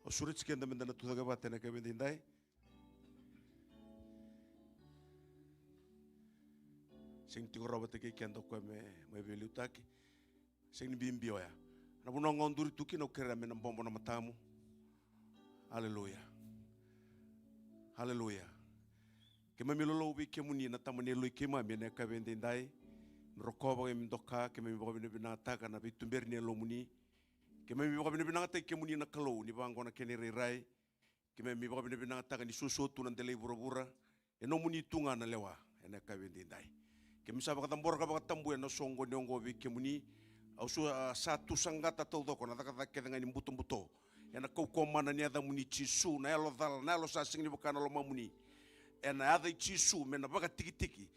O surit sekian teman-teman tuh ke batena ke bendindai. Sing tigo robot ke kian to me velutaki. Sing ni bimbio ya. Na buno ngonduri tuki no kera me nambombo na matamu. Haleluya. Haleluya. Kema milolo ubi kemuni na tamani lui kema me na ka bendindai. Rokoba ke mdoka ke me boga bina taka na bitumber ne lomuni. Ke me boga bina taka ke muni na kalo ni bango na kenere rai. Ke me boga bina taka ni susu tu nan tele bura-bura. E no muni tunga na lewa ena ka bendindai. Ke misa baka tambor ka baka tambu na songo niongo bi ke muni au su satu sanggata todo ko na taka ke dengan imbuto-buto. Ena kau komana ni ada muni chisu na elo dal na elo sasing ni baka na lo mamuni. Ena ada chisu me na baka tiki-tiki.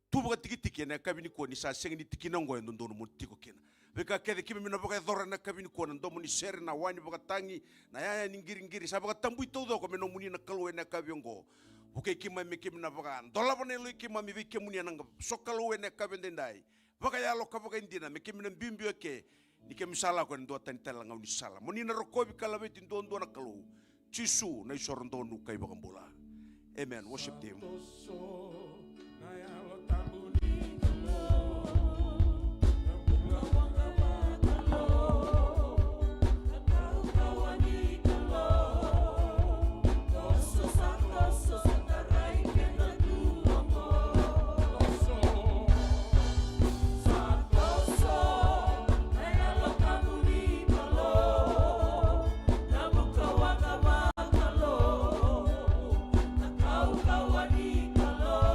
Tu baka tiki-tiki na kabini ko ni sasing ni tiki nongo endo ndono mo tiko kena. Beka kede kimi mina baka dora na kabini ko ndo mo ni ser na wani baka tangi na yaya ni ngiri-ngiri sa baka tambu todo ko me no muni na kalo na kabiongo. Buke kima me kimi na baka ndola bane lo kima mi bike muni na sokalo na kabendendai. Baka ya lo ka baka indina me kimi na bimbio ke ni kimi sala ko ndo tantala ngau ni sala. Muni na rokobi kala beti ndo na kalo. Chisu na isorondo nu kai baka bola. Amen. Worship team. Kau kawani kalau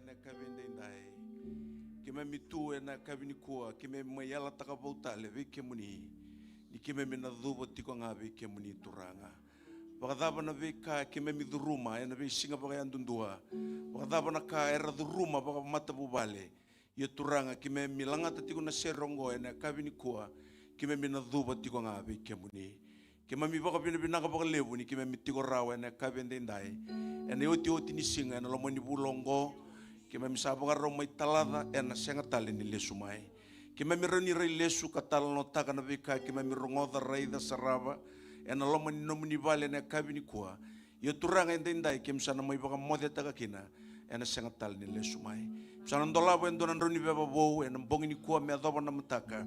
na kavende indai kime mitu na kavini kua kime mayala takabauta leve kemuni ni kime mina dhubo tiko ngabe kemuni turanga wakadaba na veka kime miduruma ena ve singa baka yandundua wakadaba na ka era duruma baka mata bubale ye turanga kime milanga tiko na serongo ena kavini kua kime mina dhubo tiko ngabe kemuni kime mi baka bina baka levu ni kime mitiko rawa ena kavende indai ena yoti ni singa ena lomo ni bulongo kime misabaka roma italada ena senga tali ni lesu mai kime mironi rei lesu katala no taka na veka kime mirongoda raida sarava ena loma ni nomuni vale ena kavini kua ye turanga indai kime sana mai baka mode taka kina ena senga tali ni lesu mai sana ndolabo endona ndoni beba bou ena mbongi ni kua me adoba na mutaka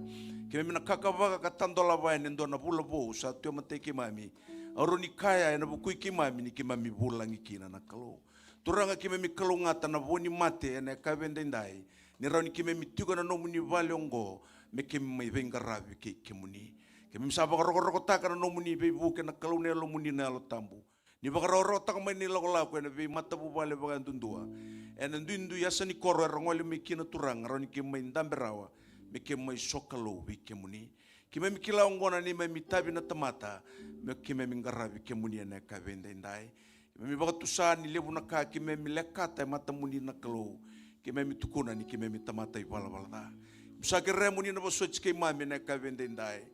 kime mina kakavaka katandolaba ena ndona bula bou sa tio mateke mami aroni kaya ena bukui kimami ni kimami bulangi kina na kalau turanga kime mi kalungata na voni mate ena kavende ndai ni rauni kime mi tigo na nomuni vale ongo me kime mai venga ravi ke kemuni kime misaba roko taka na nomuni be buke na kalune lo muni na lo tambu ni baka roro taka mai ni lago lako ena ve mata bu vale baka ndundua ena ndundu yasa ni koro rongole me kina turanga rauni kime mai ndambe rawa me kime mai sokalo be kemuni kime mi kila ongona ni mai mitabi na tamata me kime mi ngaravi kemuni ena kavende ndai kime baka tusani lebu na ka kime mi lekata mata muni na kalau kime mi tukuna ni kime mi tamata ipala balada bisa kere muni na basoch ke mami na kavende ndai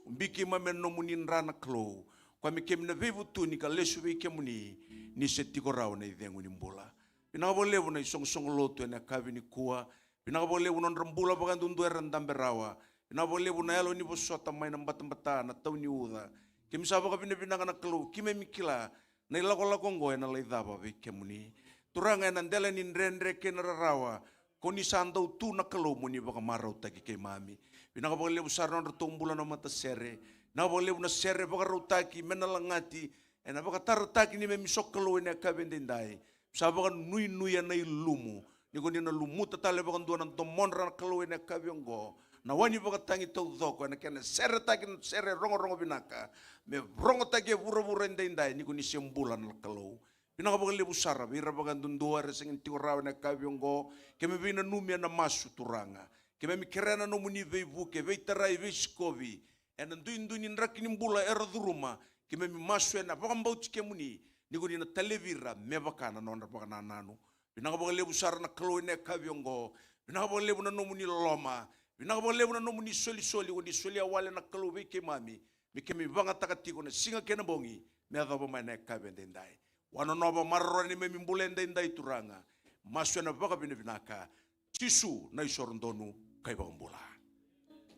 umbiki mami no muni rana kalau kwa mi kime na vevu tu ni ka lesu ve kemuni ni setiko rao na idengu ni mbola pinaka lebu na isong lotu na kavini kua pinaka lebu na rambula baka ndundu erandambe rawa pinaka lebu na yalo ni bosota mai na mbata na tau ni uda kime sabaka pinaka na kalau kime mi kila na ilako ngoe na laidaba ve kemuni turanga na ndele ni ndrendre ke na rawa koni sandau tu na kalau muni baka marau taki ke mami binaka baka lebu sarna na tombula na mata sere na baka lebu na sere baka rautaki menalangati ena baka tarataki ni memisok kalau ina kavende ndai sabaka nui na ilumu ni koni na lumu tatale baka ndua na tomonra na kalau ina kaviongo na wani baka tangi tau dhoko ena kena sere taki na sere rongo binaka me rongo taki vura ndai ni koni sembula na kalau pinaka baka lebu sara bira baka ndundua resengin tiurawa na kaviongo keme vina numia na masu turanga keme mikerena no muni veivu ke veitarai veskovi ena ndui rakini mbula era duruma keme mi masu ena baka mbauti ke muni ni koni na televira me baka na nonda baka na nanu pinaka baka lebu sara na kalau ina kaviongo pinaka baka lebu na no muni loma pinaka baka lebu na no muni soli koni soli awale na kalau veke mami me keme banga takatiko na singa kena bongi me adaba mai na kavende ndai wano nova marroni me mimbulenda indai turanga maswena baka binaka tisu na isorondonu kai bambula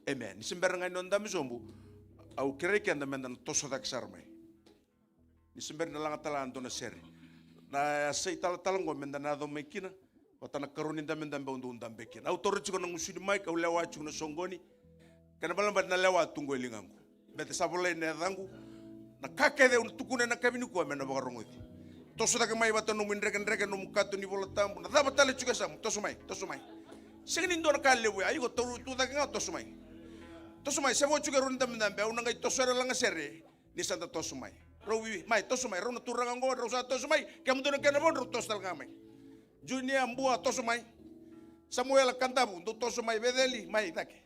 amen nisimberanga inonda mizombu au kereke anda menda toso dak sarmai nisimber na langa tala andona seri na sei tala talango menda na do mekina Watana karuni ndambe ndambe undambe ken. Autor chiko na ngusuni mai ka ulewa chiko na songoni. Kana balamba na lewa tungo elingangu. Bete sabole ne dangu. Na kakede untukune na kabini kwa mena bagarongoti. Tosuda ke mai batano mindreken no mukato ni volatambu. Na daba tale chiko sam tosumai. Segini ndona kalewe ayo toru tuda nga tosumai. Tosumai sebo chiko runi ndambe ndambe unanga tosere langa sere ni santa tosumai. Rowi mai tosumai rona turanga ngo rosa tosumai kamudona kana bon tostal ngamai. Junior mbua tosumai. Samuel kantabu ndo tosumai bedeli mai take.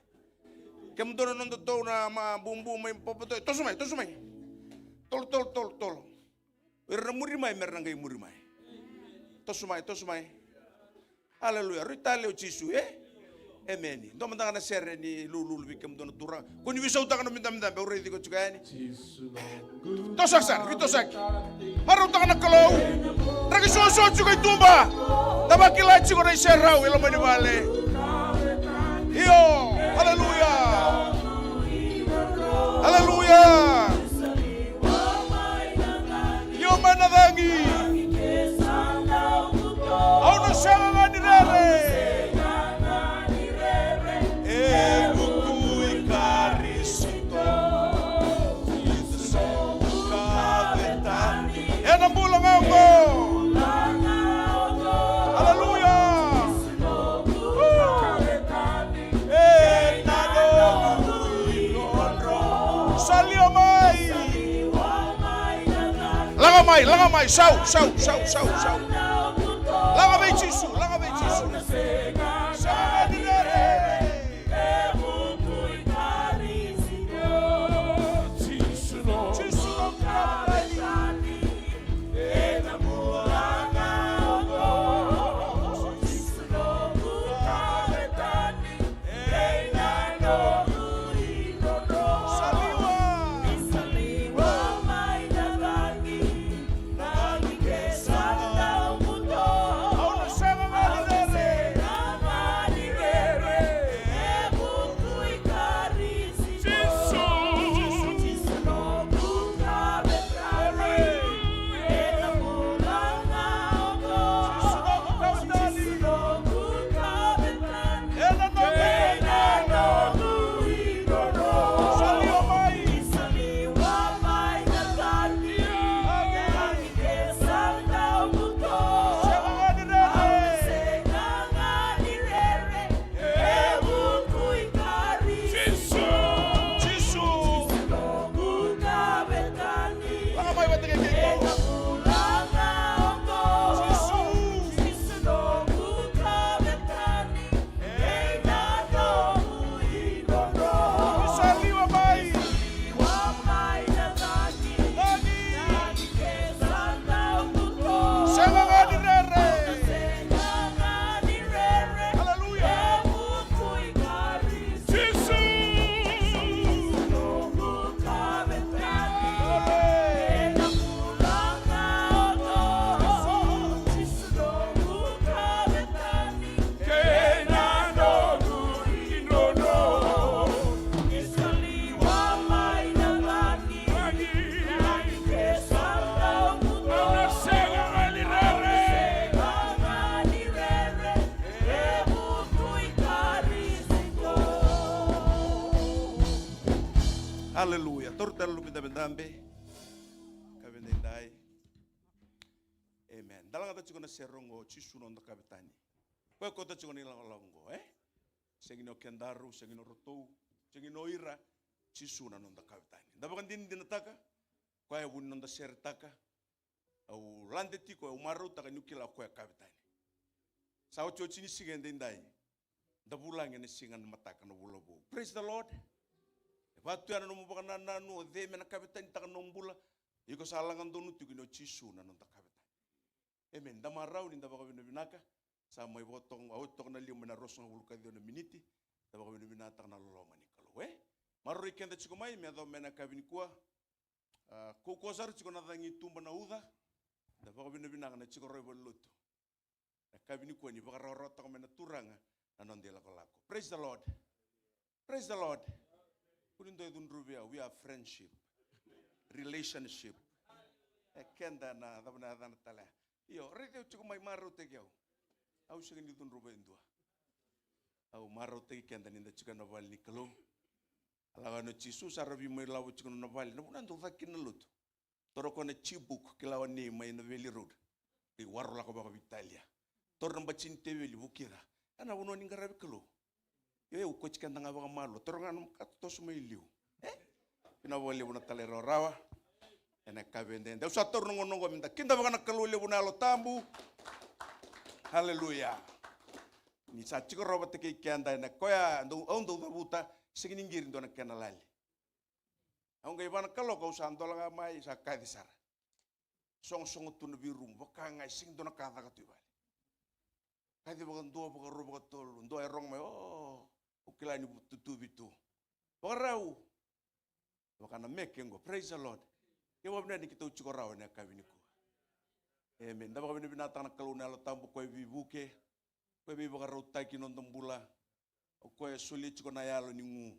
Kamudona nondo to na ma bumbu mai popoto tosumai. Tol. Irna murimai merangai murimai. Tosumai. Haleluya. Ritale o Jesu Amen. Ndo mandanga na sere ni lulu bikem dona turang. Kuni wiso utang no minta be ore diko chugani. Tosak. Maru utang na kalau. Ragi so chugai tumba. Tabakila chigo na serau ilo mani vale. Iyo. Haleluya. Yo manadangi. Au no shanga ni rere. Langamai, sau. Langamai Jesu. Haleluya. Tortalo lumita bendambe. Kabendai. Amen. Dalang ata chikona serongo chisuno ndo kabetani. Kwa kota chikona ilango Sengino kendaru, sengino rotou, sengino ira chisuna ndo kabetani. Dabakan din dinataka. Kwa wun ndo sertaka. Au landeti kwa umaru taka nyukila kwa kabetani. Sao chochini sigende ndai. Dabulang ene singan mataka no bulobo. Praise the Lord. Batu yana no baka nanu de mena kabetani taka nombula iko salangan donu tukino chisu na nonta kabetani. Amen. Damarau ni dabaka binaka sa mai botong autok na liu mena rosong buluka dio na miniti dabaka binata na lolonga ni kalo. Maroi kenda chiko mai me do mena kabini kwa ko kosar chiko na dangi tumba na uda dabaka binaka na chiko roi boluto. Na kabini kwa ni baka rorota mena turanga na nondela kolako. Praise the Lord. Praise the Lord. We have friendship, relationship. Kenda na dabna tala. Yo, rete chuko mai maru te gyao. Au sige ni tun roba indua. Au maro te kenda ninda chika na vali ni kalau. Alaga no chisu sarabi mai lawo chika na vali. Na bunan tu fakin na lutu. Toro kona chibuk kilawa ni mai na veli road. Di waro la ko baka Italia. Toro namba cinte veli bukira. Ana wono ni ngarabi kalau. Yo ko chika ndanga baka malo. Toro ngana katos mai liu. Ina wali buna talero rawa. Ena kabende. Deu sator nongo minta. Kinda baka na kalau le buna lo tambu. Haleluya. Ni sa chiko roba te ke kenda na koya ndo buta siginingir ndo na kenalali. Aunga ibana kalau kau sandola nga mai sa kadisar. Song tu na birum baka nga sing ndo na kada ka tuibali. Kadi baka ndo baka roba ka tol ndo ay rong mai ukila ni tutu bitu. Baka rau. Baka na mekengo. Praise the Lord. Iwa bina ni kita chiko rau na kabini ko. Amen. Daba kami binatang na kaluna lo tambo ko bibuke. Ko bibuka rautai kinondong bula. Ko sulit ko na yalo ni ngu.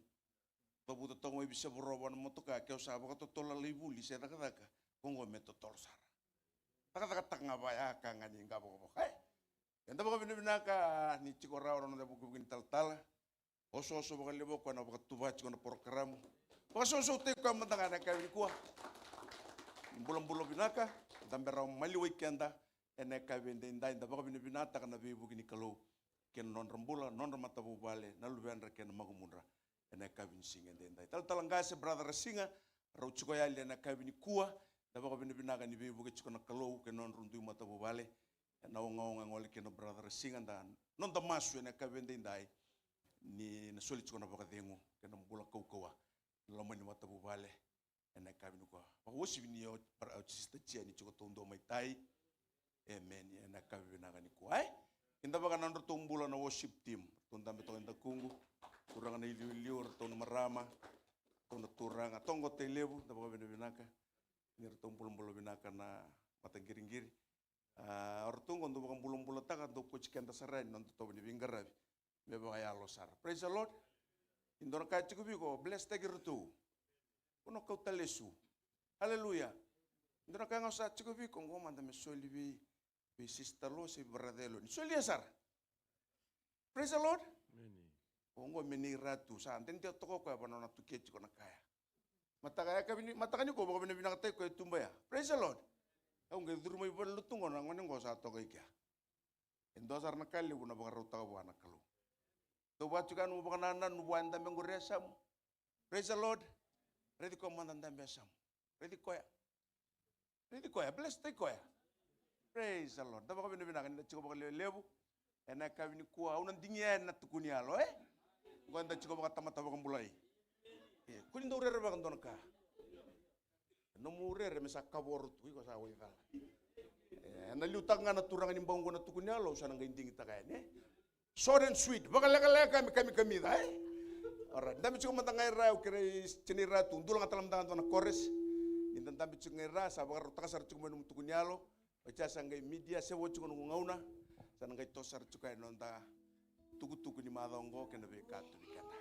Tabu to mo bisa boroban mo to ka kyo sa ba to tola libuli sa taka kongo meto torsar. Taka tanga ba ya ka ngani ngabo ko. Daba kami binaka ni chiko raw no dabu ko tal. Oso ba lebo ko na ba tuba chiko na program. Oso te ko matanga na ka ko. Bulan-bulan binaka dambera maliwai kenda ene kabende indai da baka binata kana bibu kini kalau ken non rambula non ramata bubale nalu benra ken magumundra ene kabin singa indai talangase brother singa rauchuko ya ene kabini kuwa da baka binaka ni bibu ke chukona kalau ken non rundu mata bubale na ngong ngol ken brother singa dan non da masu ene kabende indai ni na soli chukona baka dengu ken mbula kaukawa lamani mata bubale ene kabini kuwa wosi bini yo para autista tia ni choko tondo mai tai amen ene kabini na ni kuwa inda baka nando tombula na worship team tonda beto inda kungu turanga na iliu ton marama ton turanga tongo telebu da baka bini binaka ni tombula binaka na matangiringiri ortungo ndo baka mbula taka ndo kochikenda sarai nando to bini bingarabi me baka ya losar praise the Lord indora ka chikubi bless tagirtu kuno kau talesu. Haleluya. Ndona kanga sa chiko vi kongo manda me soli vi sister lo si bradelo. Ni soli asar. Praise the Lord. Kongo meni ratu sa antente toko ko bana na tuke chiko na kaya. Matakanya ko baka binabinakatay ko tumbaya. Praise the Lord. Ang gadur mo ibon lutungo na ngone ngo sa toko ikya. Endo sar na kali buna baka ruta ko bana kalu. To batu kan mo baka nanan buanda menguresam. Praise the Lord. Ready ko mandanda besam. Ready koya. Bless te koya. Praise the Lord. Daba kami nabinakan na chiko baka lebu. Ena kami ni kuha. Unang dingyan na tukunya lo Ganda chiko baka tamataba kang bulay. Kunin daw rere baka doon ka. Nomu rere mesa kaborot. Uy ko sa away ka. Naliutang nga naturangan yung bangko na tukunya lo. Saan ang gainding ita kaya. Short and sweet. Baka laka kami da Alright, dami chiko matangay ra ukire chinira tundul nga talam tangan na kores. Intan dami chiko ngira sa bakar takasar chiko menum tukunyalo. Baca sangai media sewo chiko ngauna. Sangai tosar chiko nonta tuku ni madongo kena be katu dikata.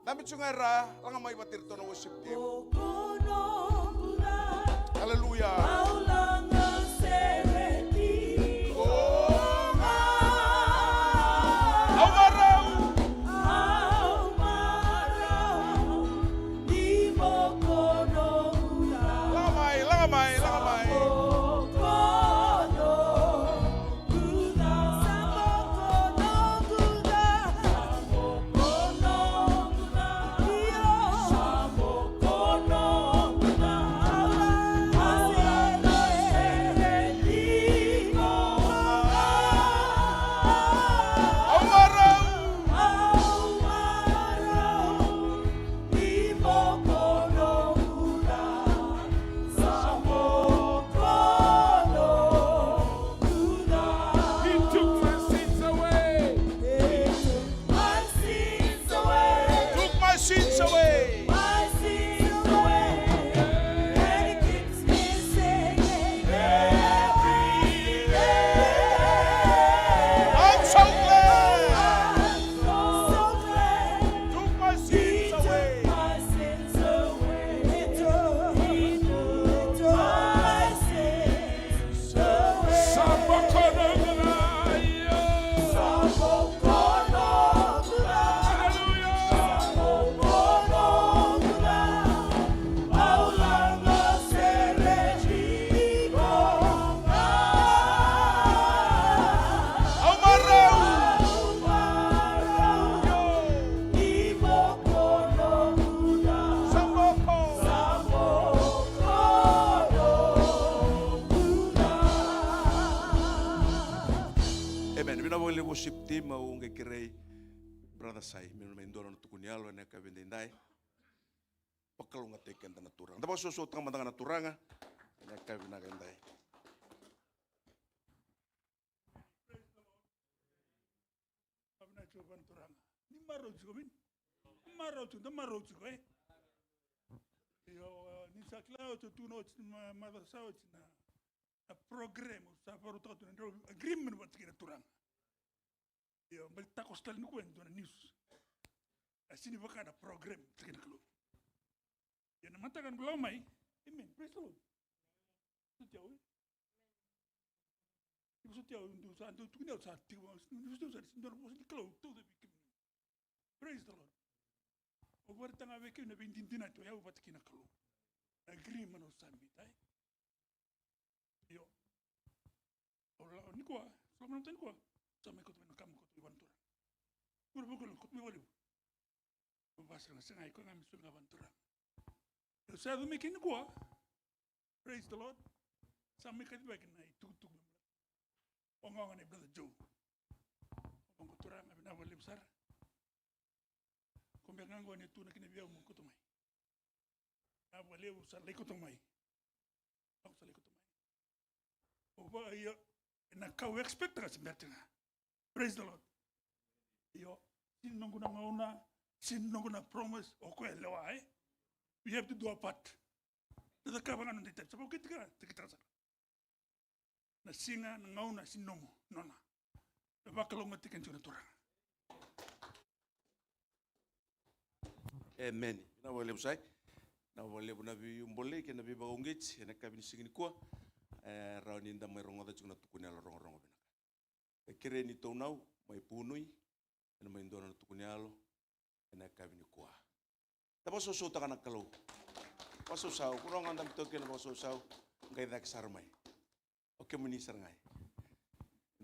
Dami chiko ngira langa mai batir to na worship team. Hallelujah. Amen. Bina wale worship team au ngekirei brother sai mino maindoro na tukunialo na kabendendai. Pakalunga teken na turang. Dapat susu tang matanga na turanga na kabinagandai. Abna coban turanga. Ni maro cumin. Maro cuko Yo ni saklao tu no mother south na a program sa paru to na agreement wat kira turanga. Yo bal ta kostal ni kwento na news. Asini bakada program kira klo. Yo na matakan klo mai. Amen. Praise the Lord. Sutiaw. Sutiaw ndu sa ndu tukina sa tiwa ndu sa ndu na klo to the bikim. Praise the Lord. Over tanga weke na bindindina to yaw batkina klo. Agreement o sambi tai. Yo. Ora ni kwa, so man tan kwa. So me ko to na kam ko to ibantura. Puro boko ko me wali. O basa na senga ko ngam sunga bantura. Yo sa do me kin kwa. Praise the Lord. Sam me ka ba kin ai tu. Onga ngane brother Joe. Onga turanga bina wali besar. Kung bilang ngone tu na kinabiyaw mo kutumay. Abaliw sa likutumay. Ako sa likutumay. O ba iyo nakaw-expect ka sa berta nga. Praise the Lord. Iyo sinong ko na mauna, sinong ko na promise o ko elewa eh. We have to do our part. Dada ka bang anong dito? Sabaw kita sa. Na singa na ngauna sinong mo nona. Nabakalong matikan siya na turang. Amen. Na wale busai. Na wale buna bi umbole ke na bi baungit na kabini singini kwa. Rauni nda mai rongo da chuna tukuni alo rongo binaka. Kire ni tonau mai punui na mai ndona tukuni alo na kabini kwa. Tapos so takana kalau. Paso sao kurang andam toke na paso sao ngai dak sarmai. Oke muni sarngai.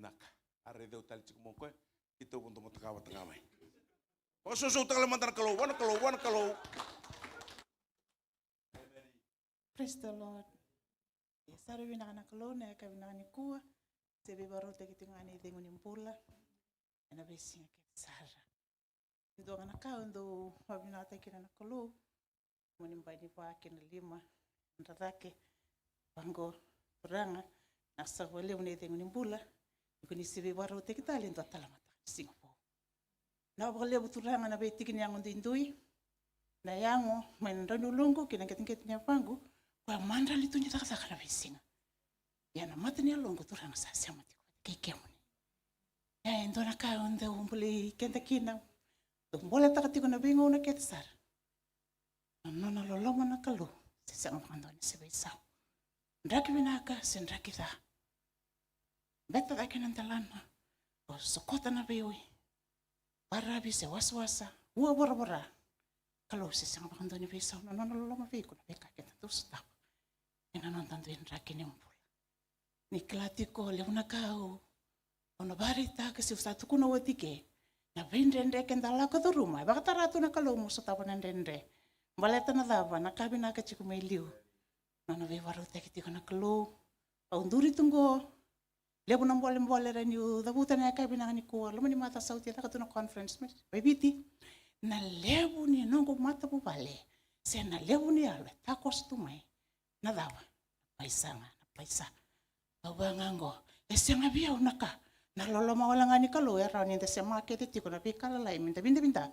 Nak are deu tal chik mo ko ito bunto mo takawa tangamai. Paso so takala mantar kalau wana kalau. Praise the Lord. Saru binaka kalau na kabinaka ni kuwa. Sebe baro te kitungani dengu ni mpula. Na besinga ke sara. Ito kana ka ndo wabinata kina na kalau. Muni mbani pa kina lima. Ntatake bango ranga na sawale une dengu ni mpula. Kuni sebe baro te kitali ndo talamata Singapore. Na wale buturanga na betiki ni yango ndindui. Na yango mwenendo lungu kina ketingeti ni pangu. Kwa mandra litu ni takataka na besinga. Yana matani ya longo turanga sasa matiko kikemuni. Ya ndo na ka onde umbuli kenda kina. Mbole takatiko na bingo na ketsara. Nona loloma na kalu. Sisa ngando ni sebe sao. Ndaki binaka sendraki da. Beta da kina ntalana. O sokota na bewi. Barabi se waswasa. Ua bora. Kalau sisa ngando ni besao nona loloma biko na beka kena terus tau. Ina nonton ndraki ni mpula. Ni klatiko le una kau. Ono barita kasi usatu kuna watike. Na vendende kendala ka rumah. Baka taratu na kalau musa tapo na ndende. Baleta na dava na kabina ka chiku mailiu. Na no vevaru te kitiko na kalau. Paunduri tungo. Lebu na mbole reniu dabuta na kabina ni ko. Lama ni mata sauti ta katuna conference me. Babiti. Na lebu ni nongo mata po bale. Se na lebu ni alwe ta kostumai. Na dava. Paisa. Babangango. Esenga bia unaka. Na lolo mawala ngani kalau ya rauni nda sema kete tiko na pikala lai minta binda.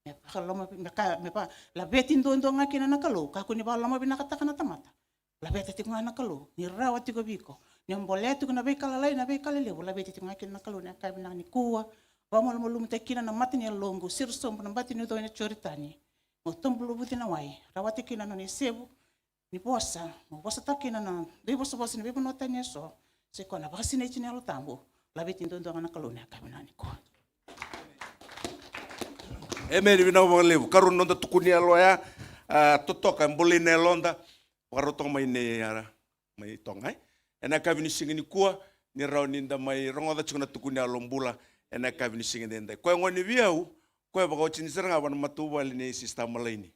Me kalau me pa la betin dondo ngakina na kalau ka kuni ba lama bina kata kana tamata. La beti tiko na kalau ni rawa tiko biko. Ni mbole tiko na pikala lai na pikala le la beti tiko ngakina na kalau na ka bina ni kuwa. Ba mo lu mtekina na matini longo sirso na matini do ina choritani. Mo tombulu butina wai. Rawa tiko na ni sebu ni posa. Mo posa takina na dei posa ni bebo notanya so. Se kona basine chini alo tambo. Labi tinto ndo ngana kalone kabinani ko. Amen bina wale karun nonda tukuni aloya totoka mbole ne londa waroto mai ne ara mai tongai. Ena kabini singini kuwa ni rauni nda mai rongoda chuna tukuni alombula ena kabini singini nda. Kwa ngoni biau kwa bako chini seranga wana matuwa line sistema laini.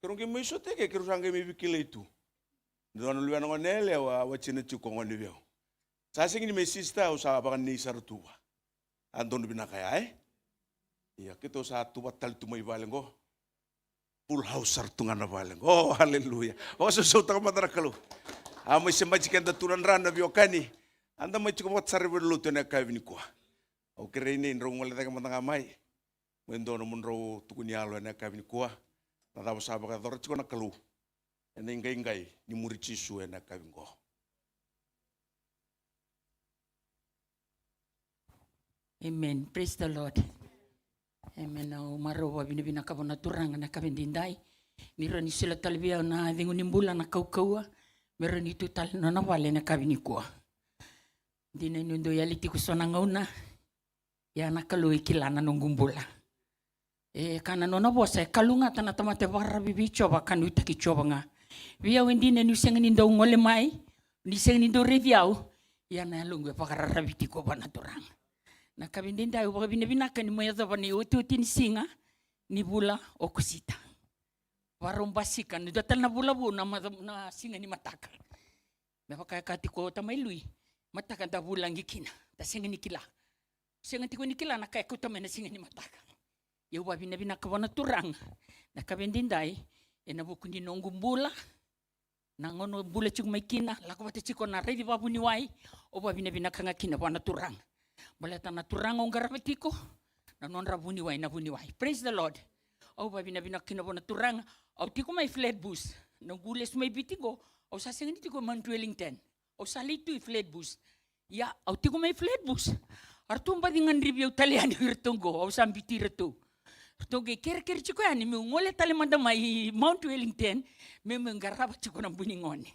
Kerungi mwisho teke kerusanga mi bikile itu. Ndo luana ngonele wa chini chuko ngoni biau. Sa sing ni may sista o sa abakan ni sartua. Andon binakaya Iya kita sa tuwa tal tumay balengo. Full house sartungan na balengo. Oh haleluya. Oh susutang madrakalo. Amo se majikan da turan rana biokani. Anda mai cukup wat sarre berlutu na kavini ko. O kerene nrong wala taga matanga mai. Mendo no munro tukuni alo na kavini ko. Na daw saba ka dor chiko na kalu. Ena ingai ni muri chisu na kavini ko. Amen. Praise the Lord. Amen. O maro wa bina ka bona turanga na kabendindai. Miro ni sila talbia na dingu nimbula na kaukaua. Miro ni tutal no na wale na kabini ko. Dina nundo yaliti ko sona ngauna. Ya na kaloi kilana nongumbula. Kana no na bosa kalunga tana tamate warra bibi choba kanu taki choba nga. Via wendine ni sengani ndo ngole mai. Ni sengani ndo reviau. Ya na lungwe pakarara biti ko bana turanga. Na kabindindai uba binabinaka ni moya zaba ni uti ni singa ni bula o kusita. Warombasika ni datal na bula bu na singa ni mataka. Mepaka kati ko tamay lui mataka da bula ngikina ta singa ni kila. Singa tiko ni kila na kaya ko tamay na singa ni mataka. Ya uba binabinaka wana turang na kabindindai ena buku ni nongum bula na ngono bula chuk may kina lako bata chiko na ready babu ni wai uba binabinaka ngakina wana turang. Balata na turangong garapetiko na non rabuni wai na buni wai. Praise the Lord. Au ba bina kinabo na turang au tiko may flat bus. No gules may bitigo au sa singin tiko man Wellington. Au sa litu flat bus. Ya au tiko may flat bus. Artum ba dengan review talian hirtungo au sa bitira to. Toge ker chiko ani mi ngole tali manda mai Mount Wellington me ngaraba chiko na buni ngone.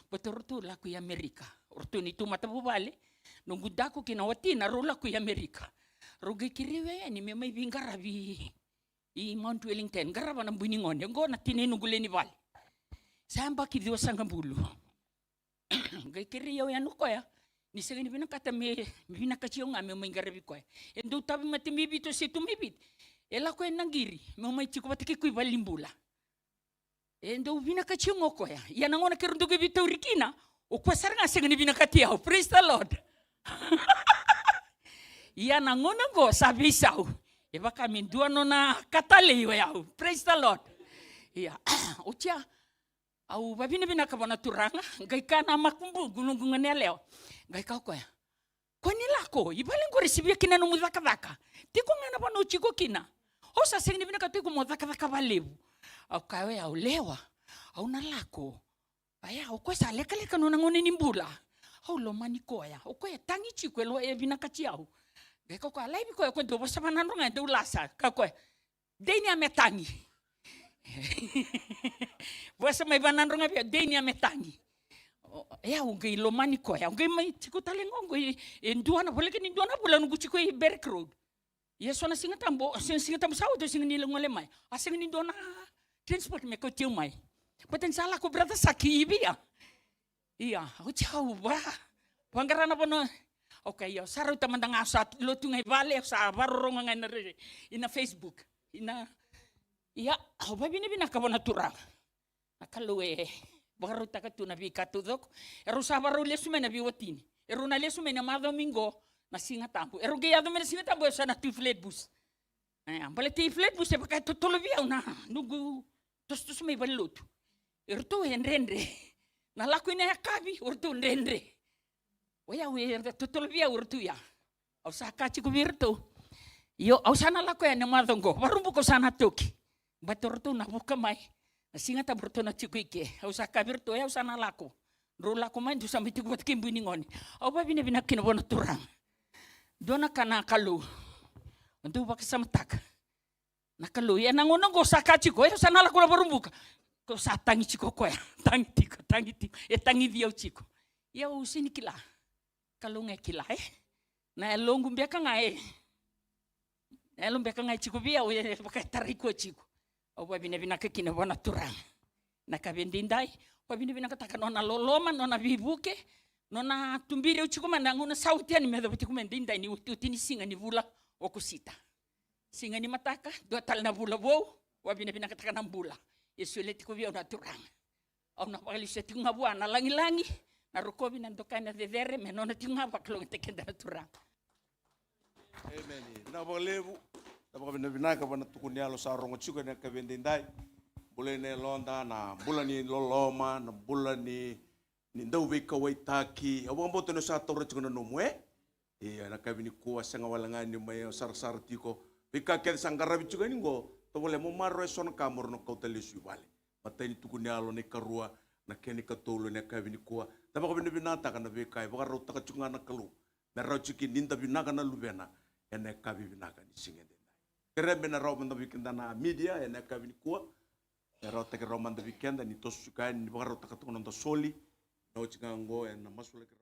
Betul laku ya Amerika. Ortu ni tu mata bubale. Nung gudako kinawati na rola ko Amerika. Roge kiriwe ni may bingarabi i Mount Wellington garaba ng buningon. Yung go na tininugule ni Val. Samba kidiwa sang bulu. Gay kiriyo yan ko ya. Ni sa ganibin kata may binakachiyo nga may garabi ko. Endo tabi matimibit o si tumibit. Ela ko yan nanggiri. May chiko patiki ko ibalimbula. Endo binakachiyo ko ya. Yan ang ona kirundugo bitaw rikina. O kwasar nga sa ganibin nakatiyaw. Praise the Lord. Ia nangona go sabi sao. Iba kami dua no na katali yao. Praise the Lord. Ia ucia au babina bina ka bona turanga gai kana makumbu gunungungan leo. Gai kau ko ya. Ko ni lako ibaling ko resibia kina no mudaka daka. Tiko ngana bona uchiko kina. O sa sing bina ka tiko mudaka daka balebu. Au kawe au lewa. Au na lako. Aya au ko sa leka no nangone nimbula. Au lo maniko ya. O ko ya tangi chiko lo e bina ka chiao. Gai ko ka lai ko ko do basa manano nga do lasa. Ka ko. Deni ametangi. Basa may banano nga bia deni ametangi. Ya ungai lo maniko ya. Ungai mai chiko talengo ungai enduana boleh kan enduana bola nunggu chiko e Berk Road. Ya sona singa tambo sao do singa nilong ngole mai. Asing ni dona transport me ko tiu mai. Paten salah ko berata saki ibia. Iya, aku jauh bah. Banggaran apa no? Oke, ya saru teman tengah saat lo tungai balik sa baru rongan nere ina Facebook. Ina iya, apa bini kabona turang. Akalu baru tak tu nabi katudok. Eru sa baru lesu mena biwatini. Eru na lesu mena ma domingo na singa tampu. Eru ge ado mena singa tampu sa na tu flat bus. Balik ti flat bus e pakai tutolo biau na nugu tos may balut. Eru tu rendre. Na laku ina kabi urtu rendre. Waya we tutol via urtu ya. Au sa kachi ko virtu. Yo au sana laku ya namadongo. Barumbu ko sana toki. Baturtu na buka mai. Na singa ta burtu na chikuike. Au sa kabirtu ya au sana laku. Ro laku mai du sampai tiku bat kimbu ningoni. Au ba bina kina bona turang. Dona kana kalu. Untuk pakai samtak. Na kalu ya nangono go sa kachi ko ya sana laku na barumbu. Ko sa tangi chiko ko ya. Tangi tiko. Tangi dia chiko. Ya usini kila. Kalau ngai kila na longu mbeka ngai. Elo mbeka ngai chiko bia o pakai tariko chiko. O ba bina kina bona turang. Na kabendindai, ba bina kataka nona loloma nona bibuke, nona tumbire chiko mandangu na sauti ani medo bitiku mendindai ni utini singa ni bula o kusita. Singa ni mataka, dua tal na bula bo, wa bina kataka na bula. Yesu leti ko bia na turang. Au na pali seti ngabuana langi-langi Na rokovi na ndokana vevere me nona tinga baklong te kenda turang. Amen. Na bolevu, na baka binaka bana tukunia lo sa rongo chiko na kabendindai. Bula ni londa na bula ni loloma na bula ni ndau wika waitaki. Awa mboto no sa tore chiko na nomwe. Na kabini kuwa sanga walangani mai sar tiko. Wika ke sangarabi chiko ni ngo. To bole mo marro son kamor no kautelisu vale. Matani tukunia lo ne karua na keni katolo ne kabini kuwa. Taba ko binata kana wika baka rota ka chunga na kalu. Merau chiki ninda binaka na lubena. Ene kabi binaka ni singende. Kerebe na rau manda weekenda na media ene kabini kuwa. Merau teke rau manda weekenda ni tosu sukai ni baka rota katoko nanda soli. Na uchinga ngo ene masule kera.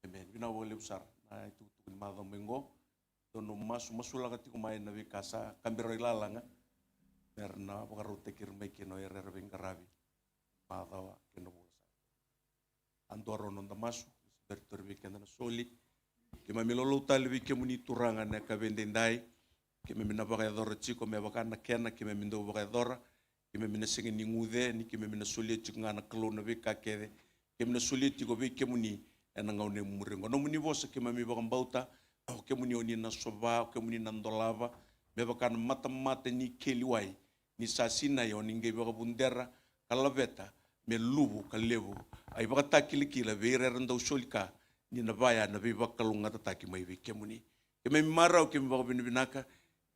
Amen. Bina wole usar na itu tukun madam mengo. Dono masula kati kumai na vikasa kambiro ilalanga. Merna pakarote kirmai kino erer bengkarabi. Madawa kino bosa. Antoro non damasu bertor weekend na soli. Kima milolo tali wiki muni turanga na kabendendai. Kima mina bakadora chiko me bakana kena kima mindo bakadora. Kima mina singi ningude ni kima mina soli chiko ngana klona wika kede. Kima mina soli chiko wiki muni ena ngau ne murengo no muni vosa ke mami bakam bauta o ke muni oni na soba o ke muni na ndolava me bakan mata ni keliwai ni sasina yo ninge baka bundera kalaveta me lubu kalevu ai baka takilikila veira randa usolika ni na baya na be bakalunga tataki mai ve ke muni ke me mara o ke me baka binaka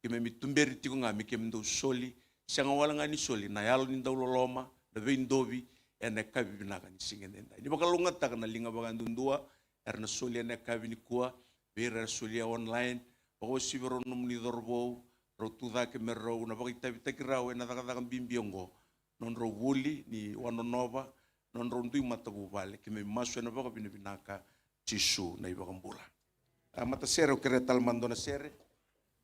ke me tumberi tiko ngami ke mendo soli sanga wala ngani soli na yalo ni ndololoma na ve ndovi ene kabi binaka ni singenda ni bakalunga taka na linga baka ndundua erna soli ene kabi ni kuwa vera soli online bako sibero no muni dorbo ro tuda ke merro na baka itabi takirao ena daga bimbiongo non ro wuli ni wanonova non ro ndui matabu vale ke me maso ena baka binaka chisu na ibaka mbula mata sere o kere talmando na sere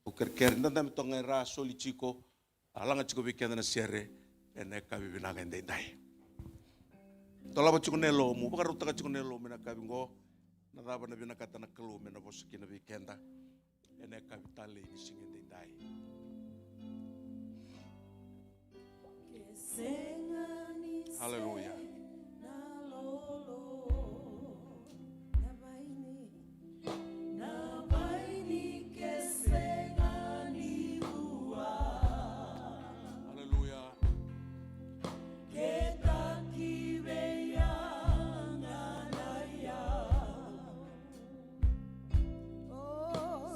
o kere ndanda mitonga ra soli chiko alanga chiko bikenda na sere ene kabi binaka ndai tolaba chikunelo mu baka rutaka chikunelo mena kabingo na daba na bina kata na kalu mena bosiki na weekenda ene kabitale ni singende dai hallelujah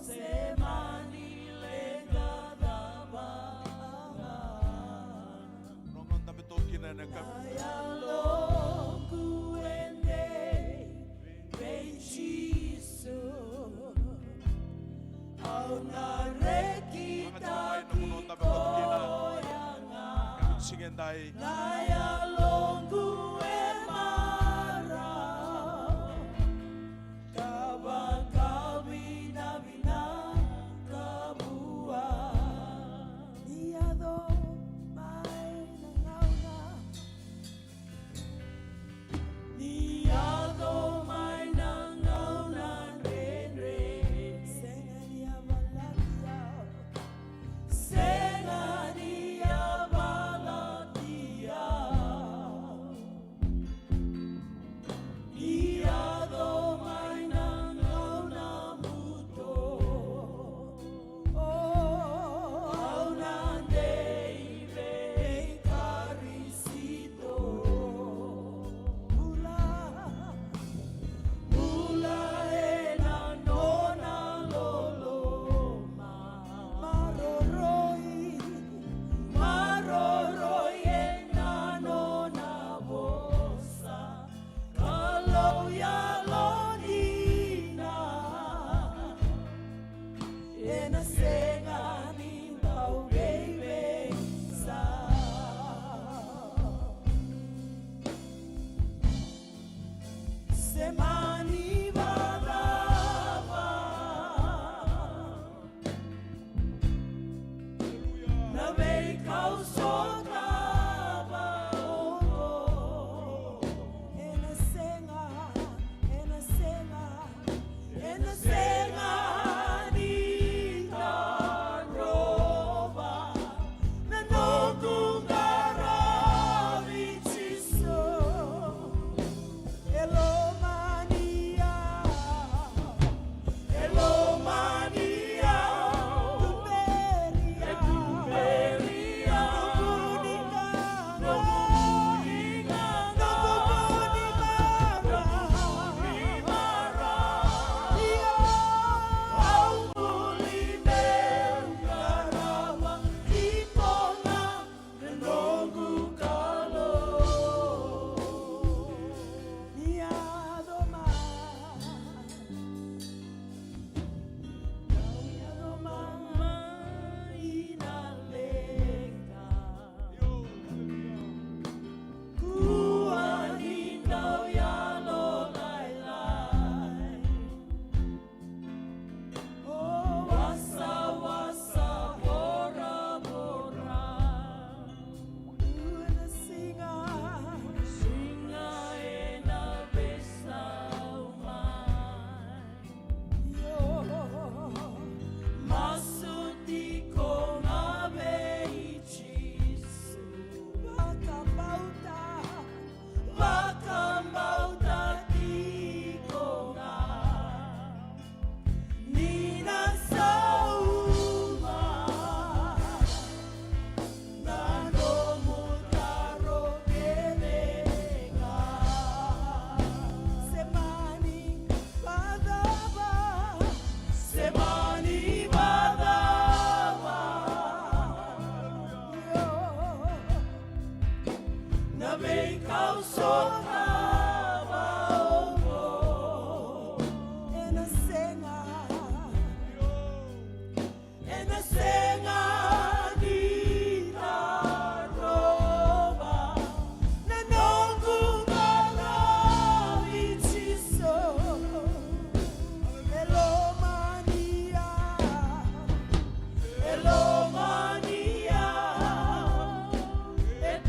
Sema singendai. Naya longu e mara, kabakawi na vina kabua. Niado mai nangauna, niado mai nangauna renre. Senga dia valatia, senga dia valatia. Niado mai nangauna muto, oh auna deive carisito. Mula e na nona loloma, maroroi e na nona bosa, kalau ya lonina, e na senga ni bau baby sa. Semani vadava, na vei kau sotava o, e na senga ni ka rova, na nogu garavi tiso. Hello Mania,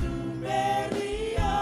Tuberia,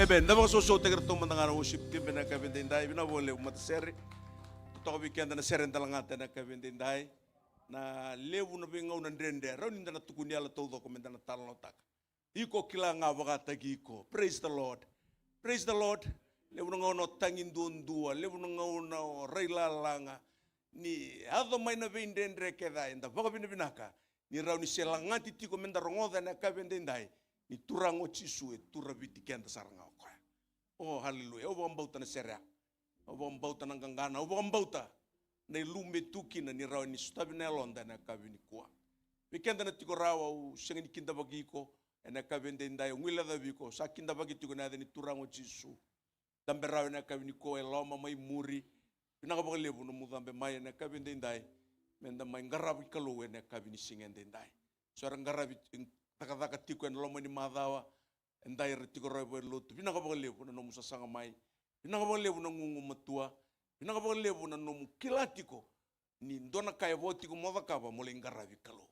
Ben, dama so te kerto mandanga worship ke bena ka benda indai bina bole umat seri. to weekend na serenta langata na kabendindai na lewu na bingau na ndende rauni na tukuni ala todo komenda na talotaka iko kila nga wakatagi iko. Praise the Lord. Praise the Lord. Lewu na ngono tangin dundua, lewu na ngono railalanga ni ado mai na vendendre keda enda baka binaka ni rauni selangati tiko menda rongoda na kabendindai ni turango chisue turabiti kenda saranga ko. Oh haleluya. O bambauta na serea. O bambauta na gangana, o bambauta na lume tuki na ni rauni stabi na londa na kabini kwa. Weekend na tiko rawa u sengeni kinda bagiko na kabendindai ngwila da biko sa kinda bagito na ni turango chisu. Dambe rawa na kabini ko eloma mai muri. Pinaka lebu no mudambe mai na kabendindai menda mai ngarabi kaluwe na kabini singendindai. Suara ngarabi taka tiko na loma ni madawa endai retiko robo lutu pinaka lebu na nomu sasanga mai pinaka lebu na ngungu matua pinaka lebu na nomu kilatiko ni ndona kaya voti ko moda kaba mole ngarabi kalu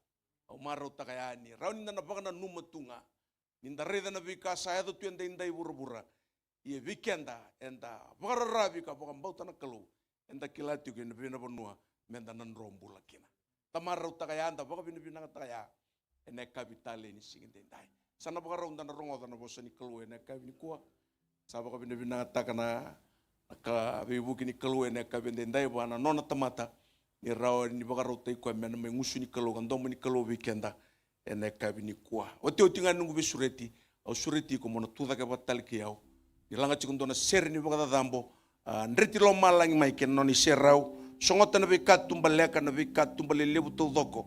au maro takaya ni rauni na baka na numatunga ni ndareda na vika saya tu enda indai burubura ye weekenda enda baka rabi ka baka mbauta na kalu enda kilatiko ni bina bonua menda nan rombula kina tamara takaya anda baka bina takaya ene kapitale ni singindai sana baka raunda na rongoda na bosa ni kalu ene kabini kuwa sa baka bina takana ka bibuki ni kalu ene kabindai bana nona tamata ni rawa ni baka rauta iko mena mengusu ni kalu kandomo ni kalu weekenda ene kabini kuwa ote otinga nungu besureti au sureti ko mona tuda ka batal ki yau ni langa chikundona ser ni baka dambo ndreti lo malangi mai ken noni serau songota na bekat tumbaleka na bekat tumbalelebu todoko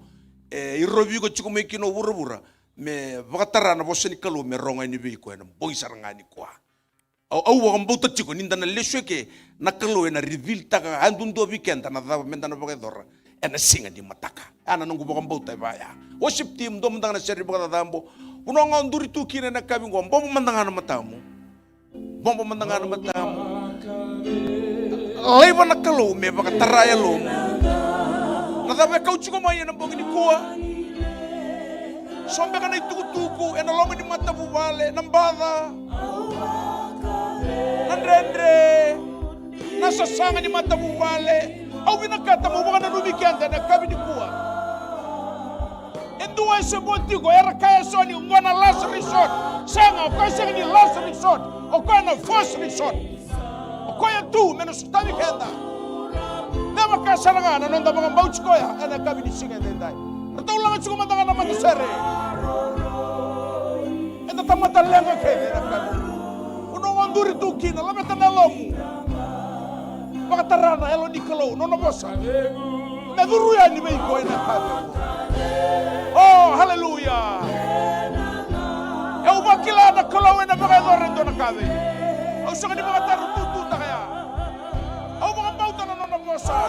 irobi ko chiko mekino burubura me vakatara na boseni kalu me ronga ni biko ena boisarangani kwa au wambuta chiko ninda na lesweke na kalu ena reveal taka andundo weekend na dava menda na bagadora ena singa di mataka ana nungu bokambuta baya worship team do mendanga na seri baka dambo unonga nduri tukine na kabingo bombo mendanga na matamu leva na kalu me vakatara ya lo na dava kau chiko mai na bogini kwa sombe kana itukutuku ena loma ni matabu vale nambada nandrendre nasasanga ni matabu vale au binakata mo baka na lumikenda na kabini kuwa endua ese botiko era kaya soni ngona last resort sanga kwa sanga ni last resort okwa na first resort okwa tu menos tabi kenda dama kasaranga na nonda baka mbauchkoya ena kabini singa dendai atau langan cukup matang nama kesere. Enta tamata lenga kene nakal. Uno wanduri tukina lama tanalomu. Pakatarana elo nikalo nono bosa. Meduru ya ni meiko nakal. Oh haleluya. Eu bakila nakalo ena bakadore ndo nakal. Au sanga ni bakataru tutu takaya. Au bakambauta nono bosa.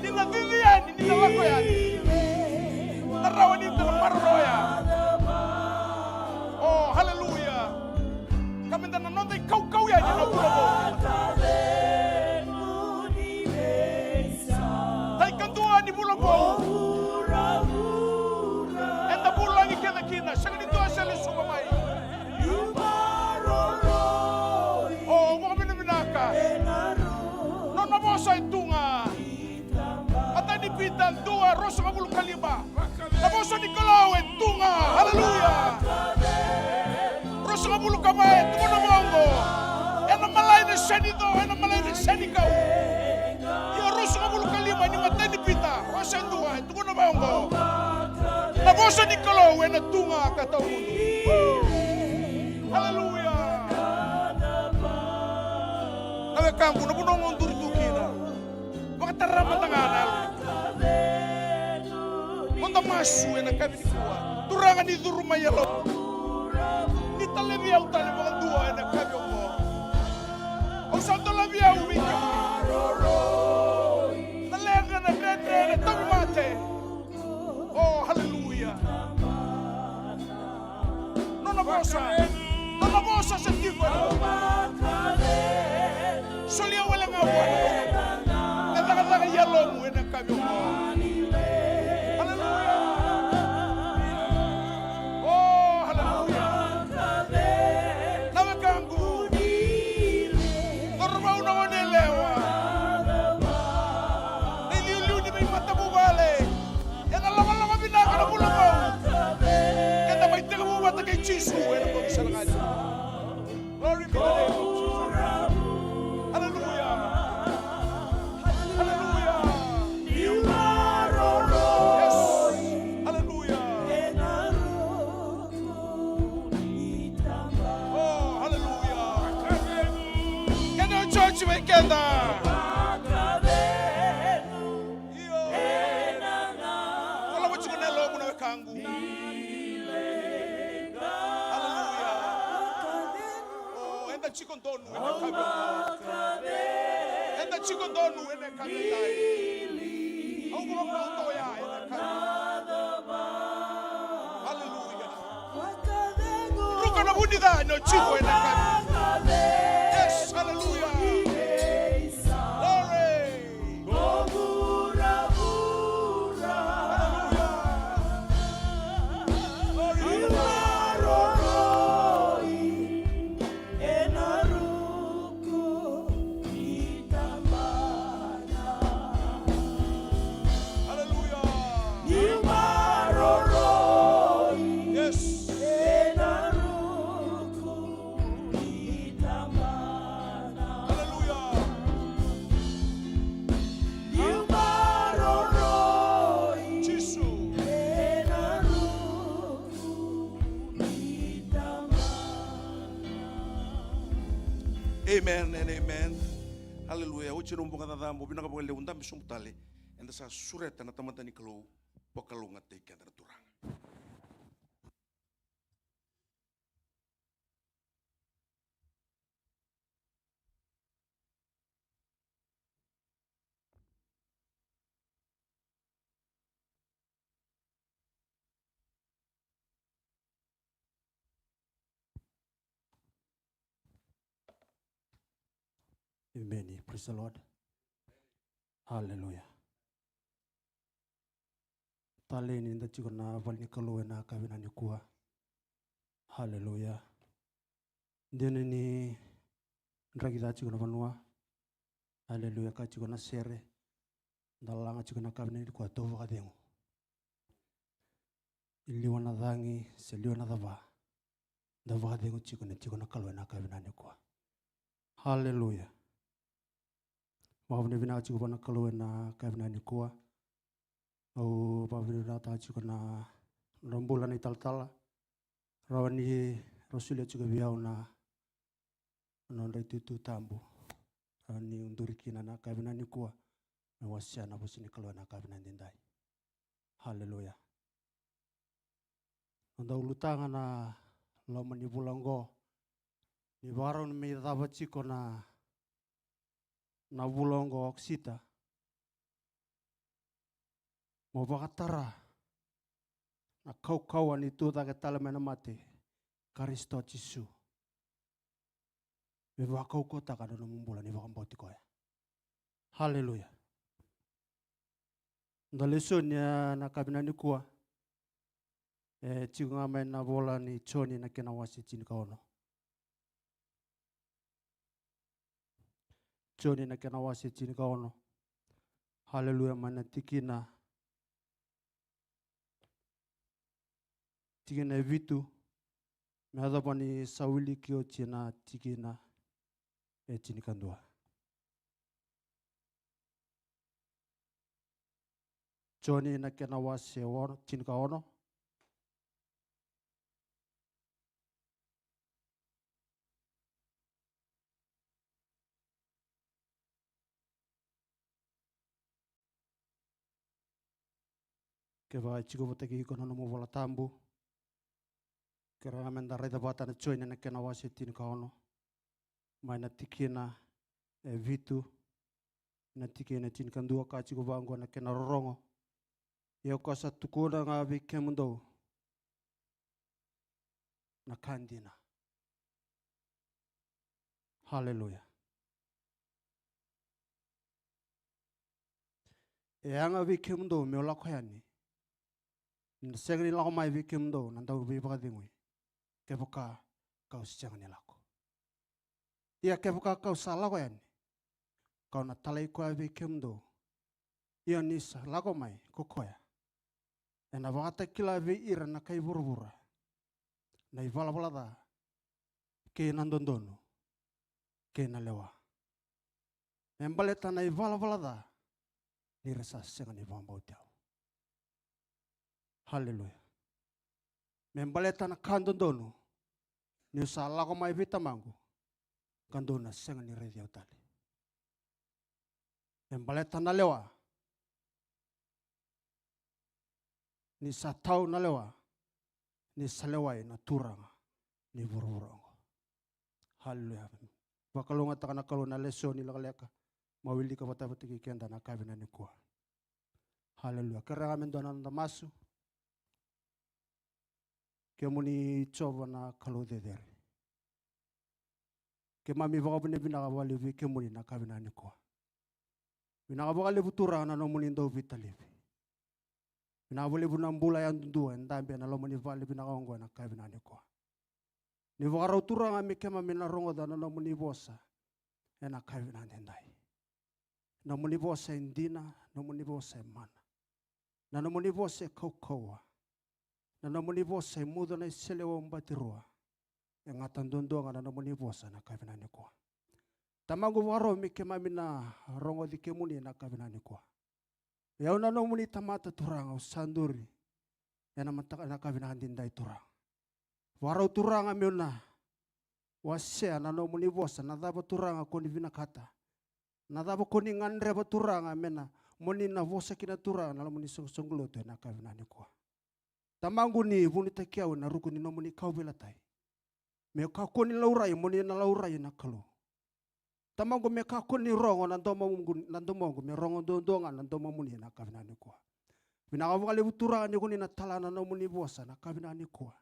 Ni lako ya tarawani maroya oh haleluya kami dan nonton kau ya na bulo tai kantua ni bulo enda bulo ni kina sangat itu asal suka mai oh mo binaka nono bosa itunga ni pitan dua rosa kabulu kalima na boso ni kalawe tunga haleluya rosa kabulu kamae tunga mongo ena malai ni senido ena malai ni senikau ya rosa kabulu kalima ni mateni pita rosa dua tunga mongo na boso ni kalawe na tunga kata mundu haleluya nawe kambu na bunongo nduri tukina pakatarama tanganal Onda masu ena kabini kuwa turanga ni duruma yalo ni talebi au tale mo dua ena kabio mo o santo la via u minha talenga na dende na tabi mate oh haleluya nona bosa sentivo solia wala ngawa ena yalo mu ena kabio mo chikondonu ene kabe. Enda chikondonu ene kabe dai. Au kwa pauto ya ene kabe. Hallelujah. Ruka na budi da no chico ene kabe. Yes, hallelujah. Amen and amen. Hallelujah. Uchi rumbo kada dhambo bina kabole undam sumtale. Enda sa sureta na tamatani kalau pokalo ngate kendra turang. Amen. Praise the Lord. Hallelujah. Tale ni nda chiko na valni kalo na kavina ni kuwa. Hallelujah. Ndene ni ndragida chiko na vanua. Hallelujah. Ka chiko na sere. Ndalanga chiko na kavina ni kuwa tovo kadengu. Iliwa na dhangi, seliwa na dhava. Ndava kadengu chiko na kalo na kavina ni kuwa. Hallelujah. Mawavune vina chiko na kalo na kavina ni kuwa. Au pavira ta chiko na rombula ni taltala. Rawani rasulia chiko viau na nonda itu tambu. Rawani undurikina na kavina ni kuwa. Na wasiana busini kalo na kavina ndindai. Hallelujah. Nonda ulutanga na loma ni bulango. Ni baron me dava chiko na bulongo oksita. Mo bakatara na kau-kauan itu tak ketala mena mati Kristo Yesus. Beba kau kota kada nomumbola ni bakam boti koya. Haleluya. Ndalesonya na kabina ni kuwa. Chikunga mena bola ni choni na kena wasi chini kaono. Choni na kena wasi chini kaono. Haleluya mana tikina vitu meada pani sawili kio china tikina chini kandua. Choni na kena wasi ono chini kaono. Keva chiko boteki kono no mo vola tambu. Kera menda reda bata na choi na kena wasi tini kaono. Mai na tikina vitu na tikina tini kandua ka chiko bango na kena rorongo. Iyo kasa tukuna nga vike mundo na kandina. Hallelujah. Anga vike mundo meola koyani. Sengni lako mai vike mundo nanda ubi bakadingui. Kebuka kau sijangani lako. Ia kebuka kau salah koyani. Kau na talai koya vike mundo. Ia nisa lako mai kokoya. Ena wakata kila vi ira na kai burubura. Na ivala balada. Ke nandondono. Ke na lewa. Embaleta na ivala balada. Nirasa sengani vambau tiao. Hallelujah. Membaleta na kandondono. Ni usala ko mai vita mangu. Kandona sengani redi utali. Membaleta na lewa. Ni satau na lewa. Ni salewai na turanga. Ni burburongo. Hallelujah. Pakalunga takana kaluna leso ni lakaleka. Mawili ka patapatiki kenda na kavina ni kuwa. Haleluya. Keranga mendona na masu. Kemuni chova na kalode dere. Kemami vakabune binakawali vi kemuni na kavina ni kuwa. Binakawali vutura na nomuni ndo vitalivi. Binakawali vunambula ya ndundua ndambi na lomuni vali binakawangwa na kavina ni kuwa. Ni vakara utura ngami kemami na rongo da na nomuni vosa. Ena kavina ndendai. Nomuni vosa indina, nomuni vosa mana. Na nomuni vosa kaukawa. Na nomuni vosa muda na iselewa mbatirua. Ngatan dundua na nomuni vosa na kavina ni kuwa. Tamangu waro mikemami na rongo di kemuni na kavina ni kuwa. Yau na nomuni tamata turanga usanduri. Ena mataka na kavina ndendai turanga. Waro turanga miuna. Wasea na nomuni vosa na daba turanga koni vinakata. Na daba koni ngandre ba turanga mena. Moni na vosa kina turanga na nomuni songloto na kavina ni kuwa. Tamangu ni vuni takiawe na ruku ni nomuni kaubilatai. Me kakoni laurai moni na laurai na kalu. Tamangu me kakoni rongo na ndomongu me rongo ndonga na ndomomuni na kavina ni kuwa. Vinakavukale vuturanga ni kuni na tala na nomuni vosa na kavina ni kuwa.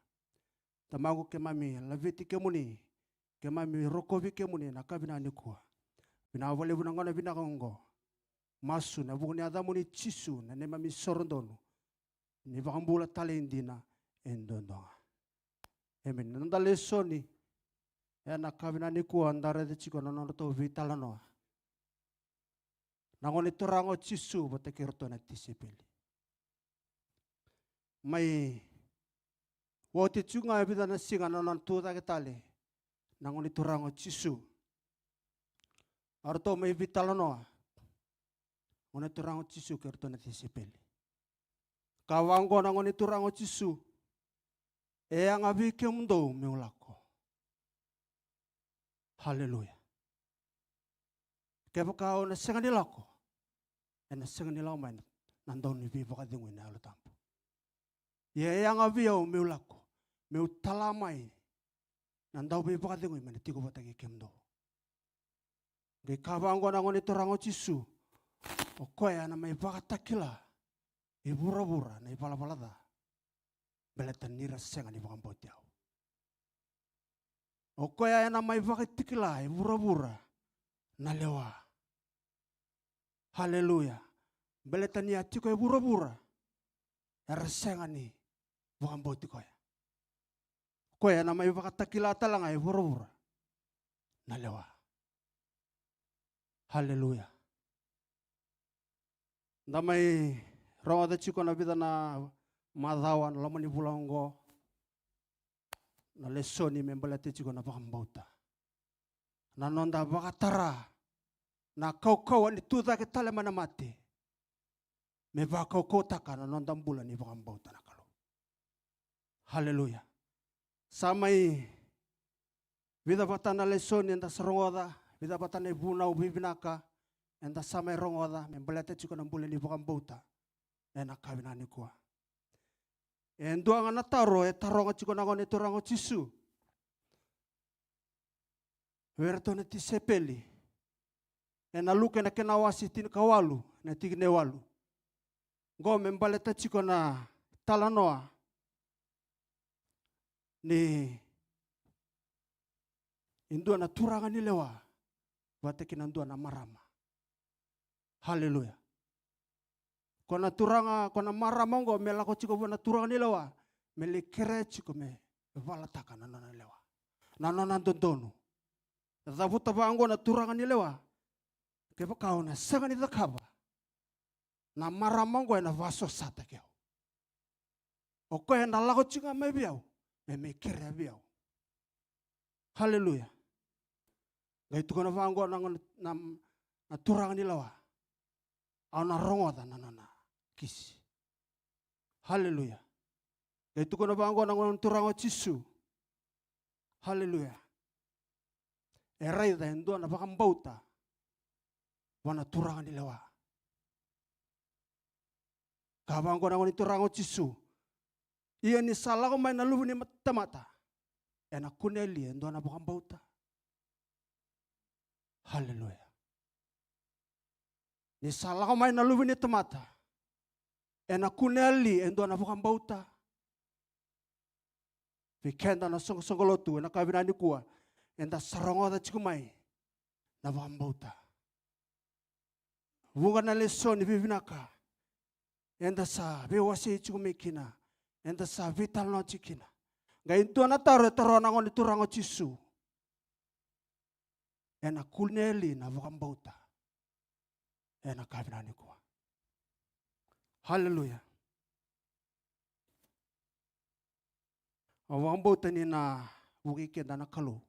Tamangu kemami laviti kemuni. Kemami rokovi kemuni na kavina ni kuwa. Vinakavukale vunangona vinakongo. Masu na vukuni adamuni chisu na nemami sorondonu. Ni vakambula talendina endondonga. Amen. Nanda lesoni. Na kavina ni kuwa andare de chiko na noto vitala noa. Nangoni torango chisu batekerto na tisipili. Mai wote chunga ebida na singa na nantuta ketale. Nangoni torango chisu. Arto mai vitala noa. Ngoni torango chisu kerto na tisipili. Kawango nangoni torango chisu. Ang abike mundo meulako. Haleluya. Kepakao na sengani lako. Na sengani lako man nandon ni viva kadingu na alutampo. Ang abio meulako. Meutalamai. Nandau viva kadingu man tiko batagi kemdo. Ge kawango nangoni torango chisu. Okoya na may bakatakila. Ibura-bura na ipala-palada. Beletan nira sengani bakambotiao. Okoya na may bakatikila. Ibura-bura na lewa. Haleluya. Beletan niya tiko ibura-bura. Era sengani bakambotikoya. Okoya na may bakatakila talanga ibura-bura na lewa. Haleluya. Damai rongo da chiko na vida na madawan lamani bulango na lesoni membalate chiko na bakambauta. Na nonda bakatara na kau ni tuta ke tale mana mati. Me bakau taka na nonda mbula ni bakambauta na kalo. Haleluya. Samai vida batana lesoni enda serongoda, vida batana ibuna ubibinaka. Enda samai rongoda membalate chiko na mbula ni bakambauta. Na kavina ni kuwa. Enduanga na taro taronga chiko nangone torango chisu. Verto na tisepeli. Na luke na kenawasi tin kawalu na tigne walu. Go membaleta chiko na talanoa. Ni indua na turanga ni lewa. Wateki na ndua na marama. Haleluya. Kona turanga, kona maramongo, me lako chiko na turanga nilewa, me le kere chiko me valataka na nona lewa. Na nona ndondonu. Zavuta vango na turanga nilewa, kepa kao na sanga ni dakaba. Na maramongo na vaso sata keo. Okoe na lako chiko me biao, me kere biao. Haleluya. Gaitu kona vango na turanga nilewa. Ana rongoda na nona. Kisi. Haleluya. Itu kono bango nangon turango chisu. Haleluya. Erai da endo na bakambauta. Wana turango ni lewa. Kabango nangon turango chisu. Iya ni salago may nalubu ni matamata. Ena kuneli endo na bakambauta. Haleluya. Ni salaka mai na luwi ni tamata. Ena kuneli endo na bukambauta. Vikenda na songolotu na kabina ni kuwa. Enda sarongo da chikumai na bukambauta. Vunga na lesoni vivinaka. Enda sa bewasi chikumikina. Enda sa vital no chikina. Ga intu na taro na ngoni turango chisu. Ena kuneli na bukambauta. Ena kabina ni kuwa. Haleluya. Bukambauta ni na bukikenda na kalu.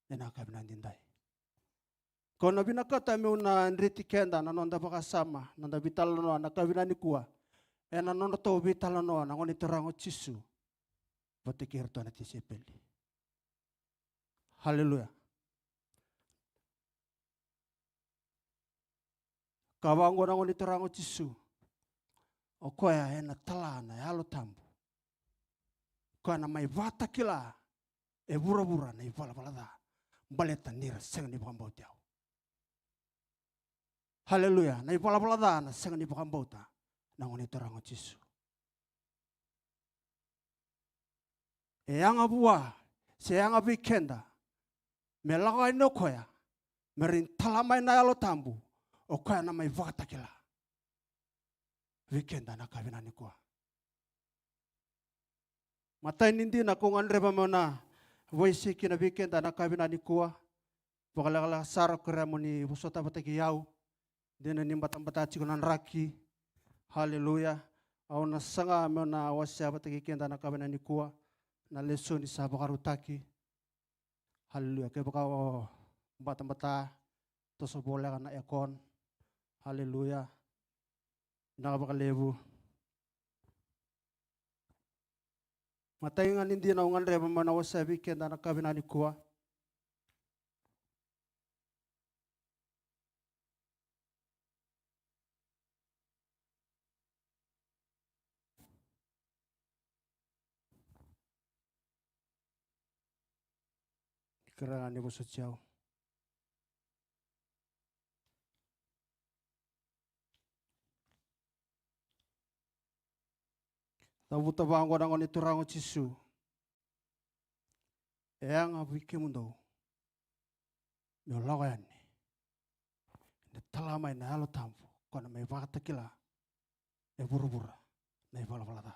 Ena kabina nindai. Kono binakata meuna nriti kenda na nonda bakasama. Nonda bitalo na kabina ni kuwa. Ena nono to bitalo na ngoni turango chisu. Patikir to na tisepeli. Haleluya. Kawango na ngoni turango chisu. Okoya ena talana ya alo tambu. Koya na mai vata kila. E bura na ivala balada. Baleta nira senga ni bukambauta. Haleluya. Na ivala balada na senga ni bukambauta. Na ngoni turango chisu. Eyanga bua. Seyanga bikenda. Melaka ino koya. Merin talamai na alo tambu. Okoya na mai vata kila. Vikenda na kabina ni kuwa. Matai nindi na kung anreba mo na voice kina vikenda na kabina ni kuwa. Pakalakala saro kira mo ni busota bataki yau. Dina ni batang-batachi ko ng raki. Haleluya. Au na sanga mo na wasya bataki kenda na kabina ni kuwa. Na leso ni sa bakarutaki. Haleluya. Kaya baka batang-bata. Toso bola ka na ekon. Haleluya. Nakabakalebu. Mataingan hindi na ungan reba manawa sa weekend na kabina ni kuwa. Ikarangan ni ko sa tiyaw. Tabuta bango na ngoni turango chisu. Eyang abiki mundo. Nyolaga yani. Ne talamay na halo tampo. Kona may bakata kila. E buru-bura. Na ivala-valada.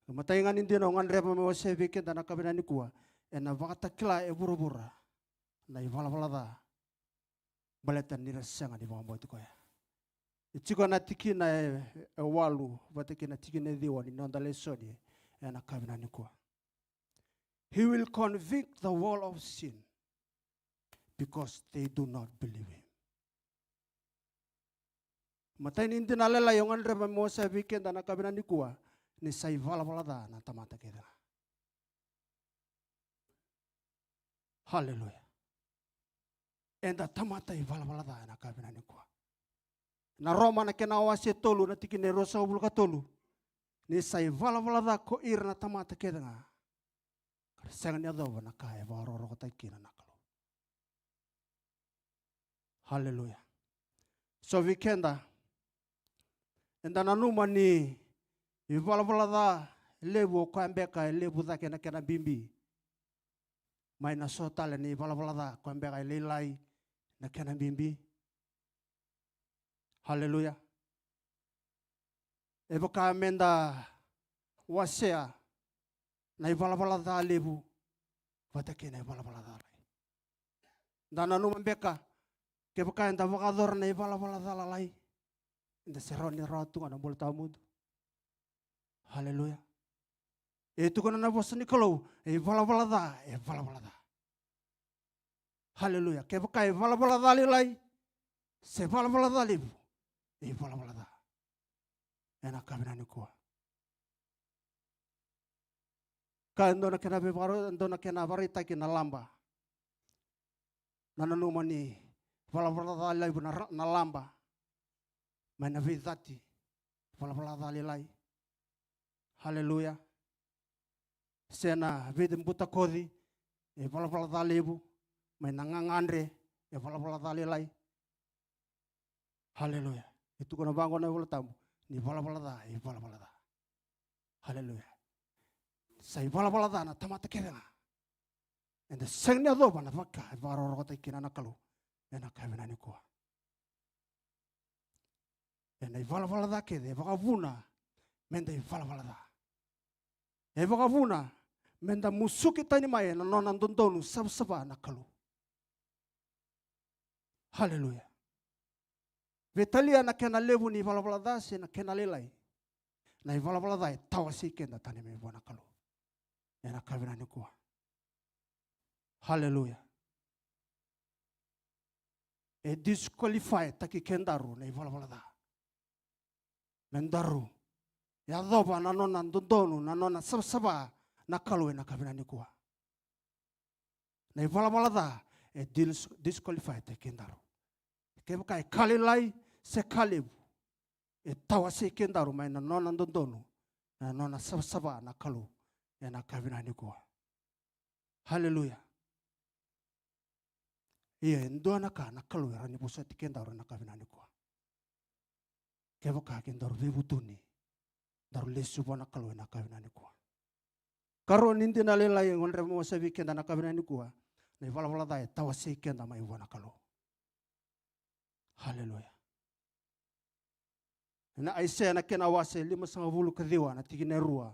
Mataingan hindi na ngan reba may wasebike na nakabina ni kuwa. E na bakata kila e buru-bura. Na ivala-valada. Baletan nira sanga ni bukambauta ko ya. Ichiko na tiki na walu, batiki na tiki na diwa ni nonda lesoni, na kabina ni kuwa. He will convict the world of sin because they do not believe him. Matay hindi nalala yung anreba mo sa weekend na kabina ni kuwa, ni sa ivala-valada na tamata kita. Hallelujah. And the tamata ivala-valada na kabina ni kuwa. Na Roma na kinawasi tolu na tiki ni rosa ubul katolu. Ni sa ivala-valada ko ir na tamata kita nga. Kasangan niya daw na kaya baroro ko tayo kina nakalo. Hallelujah. So weekenda. Enda nanuma ni ivala-valada lebu ko ambeka lebu da kena bimbi. May nasotala ni ivala-valada ko ambeka lilay na kena bimbi. Haleluya. Ebo ka menda wasea na ivala-valada lebu. Vatake na ivala-valada. Dana numambeka kebo ka enda vakador na ivala-valada lalay. Enda seroni ratu ana bol tamud. Haleluya. Itu kana na bosa ni kalau ivala-valada, ivala-valada. Haleluya. Kebo ka ivala-valada lalay. Se vala-valada lebu. Ivala-valada. Enak kabina ni kuwa. Ka ando na kena bebaro, ando na kena barita kina lamba. Nananuma ni vala-valada lebu na lamba. May navidati. Vala-valada lilay. Haleluya. Sena videm buta kodi. Vala-valada lebu. May nangangandre. e vala dali lai. Haleluya. Itu kona bango na wala tamu. Ni vala da, e vala da. Haleluya. Sai vala da na tamata kedanga. And the sengni adoba na vaka e varo rota kina na kalu. E na kavina ni kua. E na vala da kede e vaka vuna menda e vala da. E vaka vuna menda musuki tani mai na nona ndondonu sabsaba na kalu. Haleluya. Vetalia na kena levu ni vala da se na kena lelai. Na i vala da e tawa si kenda tani me bona kalu. E na kavina ni kua. Haleluya. E disqualify taki kendaru na i vala da. Mendaru. E adoba na nona ndondonu na nona sabsaba na kalu e na kavina ni kua. Na i vala da e disqualify taki kendaru. Kaya kai kali lai se kalibu e tawa se kendaru mai na nona ndondonu na nona sabsaba na kalu e na kavina ni kua. Haleluya. Ia ndo na ka na kalu rani bosa ti kendaru na kavina ni kua. Kaya ka kendaru vivutuni daru lesu bona kalu na kavina ni kua. Karo nindi na lela yang onre mo sa weekend na kavina ni kua. Na vala dai tawa se kenda mai bona kalu. Haleluya. Na Isaiah na kena wase 5 kadiwa na tigine rua.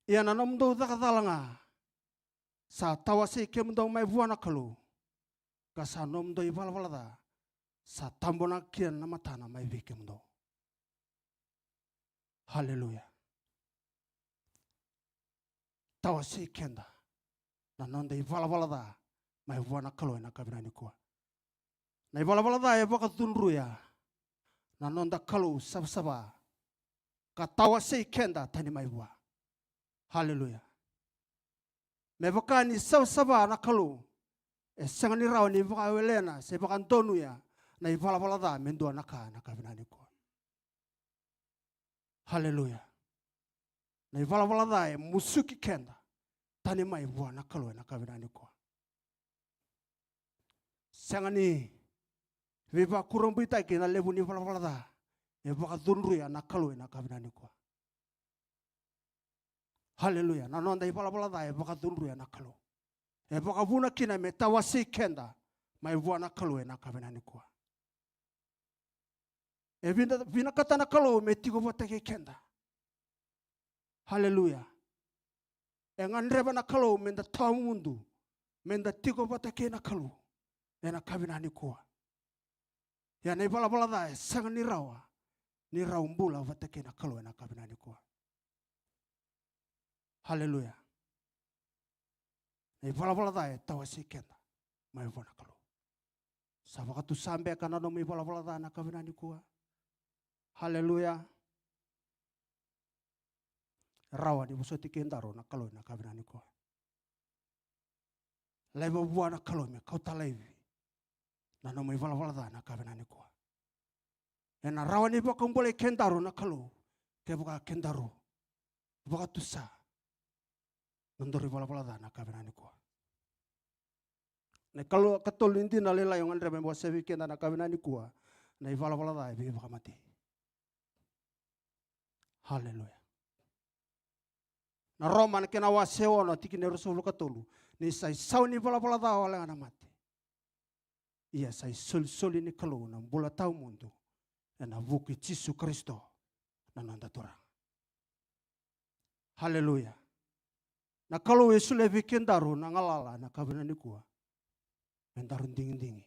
Ia na nomdo dakadalanga sa tawase kemdo mai buana kalu. Kasa nomdo ivala da sa tambona kian na matana mai vikemdo. Haleluya. Tawase kenda na nonda ivala da mai buana kalu na kabina ni kua. Na ivala da e baka tunruya na nonda kalu sabsaba ka tawase kenda tani mai bua. Haleluya. Me baka ni sabsaba na kalu e sangani rao ni baka welena se baka tonuya na ivala da mendua na kabina ni kua. Haleluya. Na ivala da e musuki kenda tani mai bua na kalu na kabina ni kua. Sangani viva kurang bita ke na lebu ni vala da e baka tunruya na kalu na kabina ni kua. Haleluya. Na nonda vala da e baka tunruya na kalu. E baka vuna kina me tawasi kenda mai bua na kalu na kabina ni kua. E vina kata na kalu me tigo bata ke kenda. Haleluya. E nganreba na kalu menda tau mundu menda tigo bata ke na kalu. E na kabina ni kua. Ya na vala da e sanga ni rawa. Ni raumbula bata ke na kalu na kabina ni kua. Haleluya. Na vala da e tawasi kenda mai bona kalu. Sabaka tu sambe kana no mi vala da na kabina ni kua. Haleluya. Rawa ni busoti kendaro na kalu na kabina ni kua. Leva bua na kalu me kau talaivi. Na no mi vala da na kabina ni kua. E na rawa ni baka mbole kendaro na kalu. Ke buka kendaro. Buka tusa. Nandori vala da na kabina ni kua. Na kalau katol inti na lela yung andre membawa sevi kenda na kabina ni kua. Na vala da e baka mati. Haleluya. Na Roma na kena waseo na tiki ne rusulu katolu. Ni sai sau ni vala da wala ngana mati. Ia sai sol ni kalu na bola tau mundo. Na vuki Yesu Kristo na nanda torang. Haleluya. Na kalau Yesu levi kendaru na ngalala na kabina ni kua. Mendarun dingin.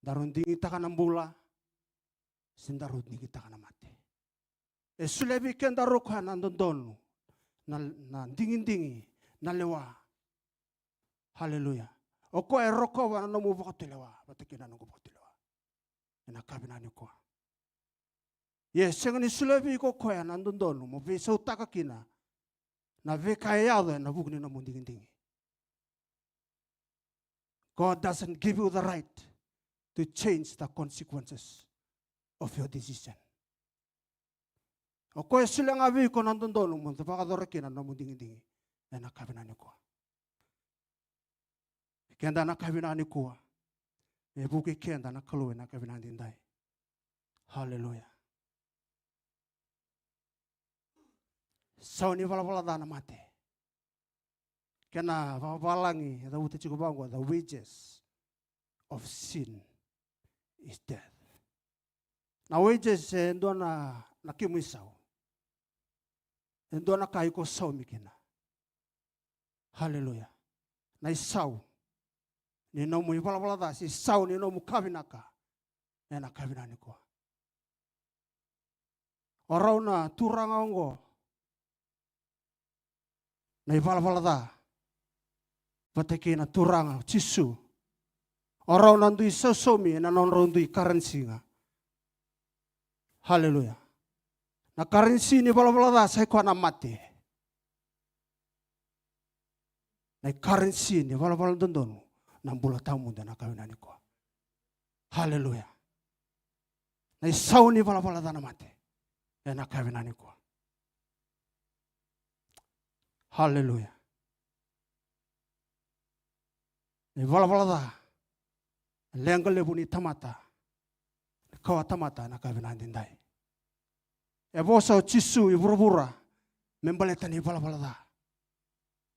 Darun dingin takana bola. Sindarun dingin takana mati. Yesu levi kendaru kwa na ndondonu. Na dingin na lewa. Haleluya. Oko e roko wana no mu lewa. Batakina no lewa. Na kabina ni kua. Yes, sengani sulevi ko koya na ndondonu. Mo visa utaka kina. Na veka yado na bugni na mundingin. God doesn't give you the right to change the consequences of your decision. O koe sila nga vi ko nandondonu mo, tapaka dorakina na mundingin. Na kabina ni ko. Kenda na kavina ni kuwa. Me buki kenda na kalu na kavina dindai. Hallelujah. Sauni vala dana mate. Kena valangi the uti chikubango the wages of sin is death. Na wages ndo na kimisau. Ndo na kaiko sau mikina. Hallelujah. Na isau. Ni no mu vala da si sau ni no mu kavinaka. Ena kavinani ko. Orauna turanga ongo. Na vala da. Pateke na turanga chisu. Orauna ndui sosomi na non rondui currency nga. Hallelujah. Na currency ni vala da sai ko na mate. Na currency ni vala dondonu. Na bula tamu na kawinani ko. Hallelujah. Na isau ni vala da na mate. Na kawinani ko. Hallelujah. Ni vala da. Lenga lebuni tamata. Kawa tamata na kawinani dindai. Bosa chisu iburubura. Membaleta ni vala da.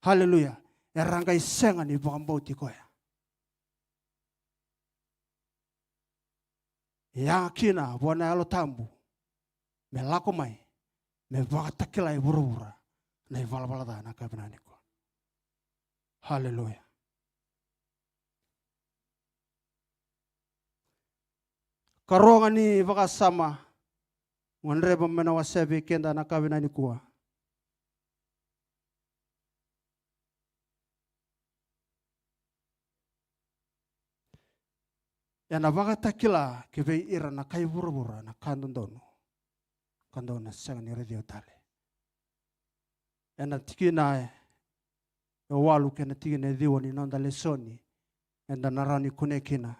Hallelujah. Eranga isenga ni bakambauti koya. Ya kina buana alo tambu. Me lako mai. Me vakatakila iburubura. Na vala da na kawinani ko. Hallelujah. Karonga ni vakasama. Wanreba mena wasebi kenda na kawinani kuwa. Yana vakatakila keve ira na kaiburubura na kandondono. Kandona senga ni radio tale. Yana tikina walu kena tikina diwa ni nonda lesoni. Enda narani kunekina.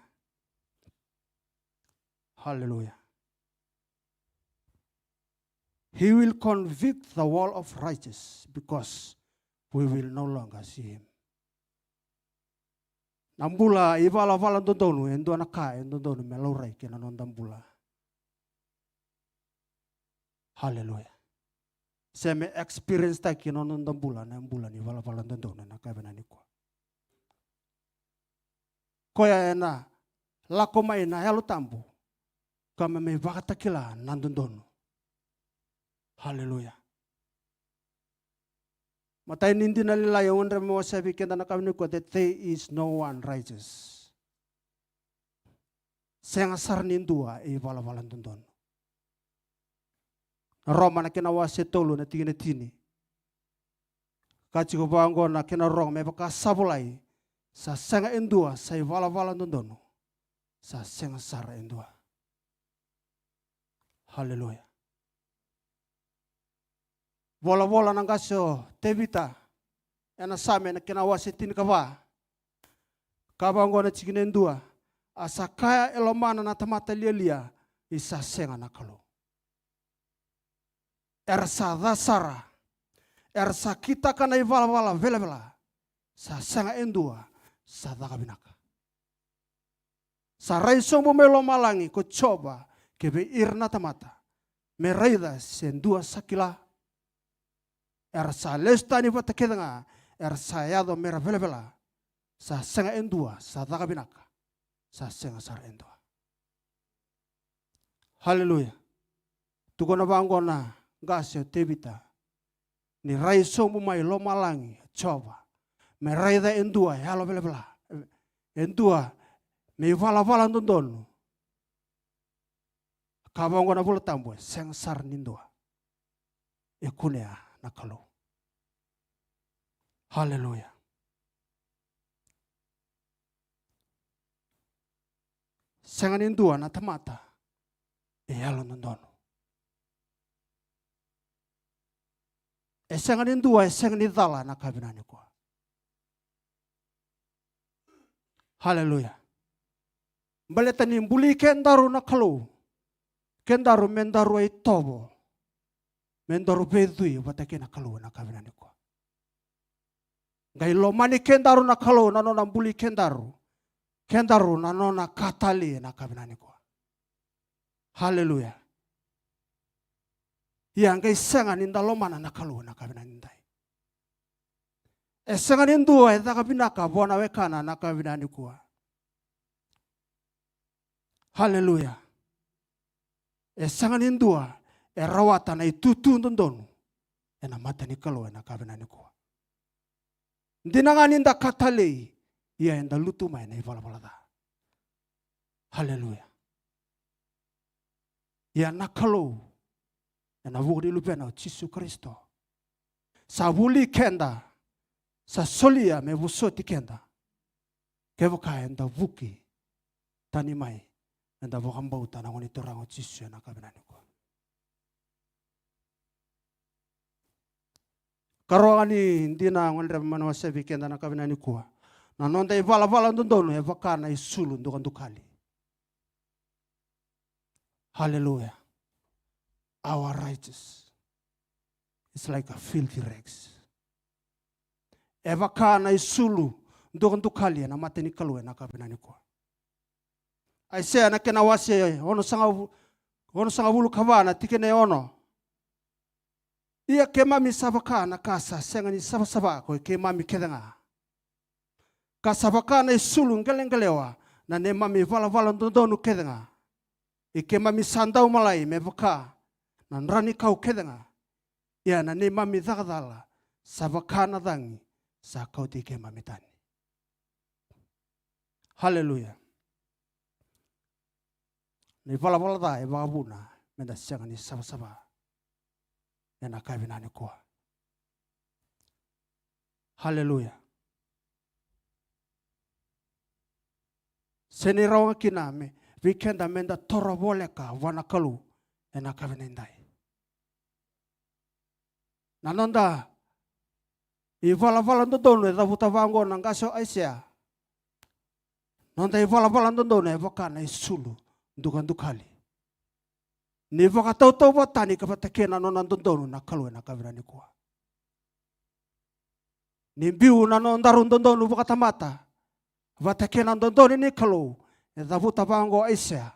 Hallelujah. He will convict the world of righteous because we will no longer see him. Nambula ivala dondonu endo anaka dondonu melorai kena nondambula. Hallelujah. Seme experience ta kena nondambula nambula ni vala dondonu nakabena nikwa. Koya ena lakoma ina yalo tambu kama me vakatakila nandondonu. Hallelujah. Matai nindi nalila yung undra mo sabi kenda nakawin ko that there is no one righteous. Sayang asar nindua vala dondon. Roma na kinawa si tolo na tini. Kachi ko bango na kinarong may baka sabulay sa sayang indua sa vala dondon. Sa sayang asar indua. Hallelujah. Bola nang kasyo tebita ena same na kinawasi tin kaba kabango na chikinendua asakaya elomana na tamata lielia isa senga nakalo ersa dasara ersa kita kana ivala vela sa senga endua sa dakabinaka sa raiso mo melo malangi ko coba kebe irna tamata meraida sendua sakila ersa lestani patakeda ersa yado mera vela sa senga endua sa dakabinaka sa senga sar endua. Hallelujah. Tukona bangona gasyo tebita ni raiso mumai lo malangi coba me raida endua yalo vela endua me vala ndondonu kabangona bula tambo senga sar nindua ekunea nakalo. Hallelujah. Senganin dua na tamata yalo nondono. Senganin dua senganin dala na kabinani ko. Hallelujah. Baletanin buli kendaru nakalo. Kendaru mendaru ay tobo. Mendaru bedui batake nakalo na kabinani ko. Ngai lo mani kendaru na kalo na nona buli kendaru. Kendaru na nona katali na kavinani kwa. Haleluya. Ia ngai senga ninda lomana na kalo na kavinani ndai. Senga nindu e daga binaka bona wekana na kavinani kwa. Haleluya. Senga nindua rawata na itutu ndondonu. Na matani kalo na kavinani kwa. Ndinanga ninda katali. Ia enda lutu mai na ivala da. Haleluya. Ia nakalo. Na vuri lupena o Jesu Kristo. Sa vuli kenda. Sa solia me vusoti kenda. Kevoka enda vuki. Tani mai. Enda vokambau ta na ngoni torang o Jesu na kavinani kwa. Karoani ndina ngondre mano sevi kenda na kavinani kwa. Na nonda ivala ndondonu e vakana isulu ndukali. Hallelujah. Our righteous is like a filthy rags. E vakana isulu ndukali na mateni kalue na kavinani kwa. Aisea na kena wase ono sanga vulu kavana tikene ono. Ia ke mami savakana kasa senga ni sava ko ke mami kedenga. Kasavakana isulu ngelengelewa na ne mami vala ndondonu kedenga. Ike mami sandau malai me vaka na nrani kau kedenga. Ia na ne mami dhagadala savakana dangi sa kau ti ke mami tani. Hallelujah. Ni vala da e vagabuna menda senga ni sava. Na kavinani kwa. Hallelujah. Seni rawa kiname vikenda menda tora voleka wanakalu na kavinani dai. Nanonda ivala ndondonu da vutavango nangaso Aisea. Nonda ivala ndondonu evokana isulu ndukali. Ni vakatau batani kapatakena nona ndondonu na kalwe na kavirani kwa. Ni biu na nondaru ndondonu vakatamata. Vatakena ndondonu ni kalu. E davuta vango Aisea.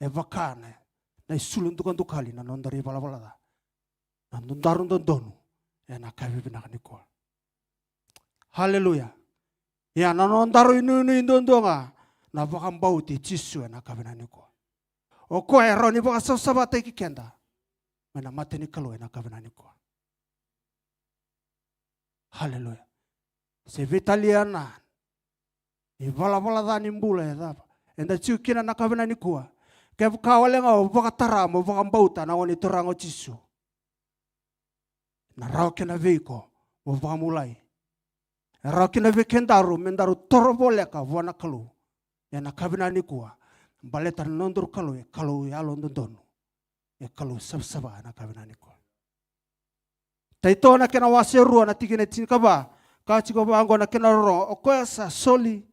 E vakane. Na isulu ndukali na nondari vala. Na nondaru ndondonu. E na kavirani kwa. Hallelujah. Ya na nondaru inu ndondonga. Na vakambauti Jesu na kavirani kwa. O koe roni boka sabata iki kenda. Mena mateni kalo na kavinani kwa. Hallelujah. Se vitaliana. I vala dhani mbula ya dhapa. Enda chiu kina na kavinani kwa. Kevu kawalenga o boka taramo boka mbauta na oni torango Jesu. Na rao kena veiko o boka mulai. Rao kena vekendaru mendaru toro boleka wana kalo. Ya na kavinani kwa. Baleta nondur kalau ya londonu e kalau sab na kavinani ko. Taito na kena waseru na tikine tinkaba ka chiko bango na kena ro okoya sa soli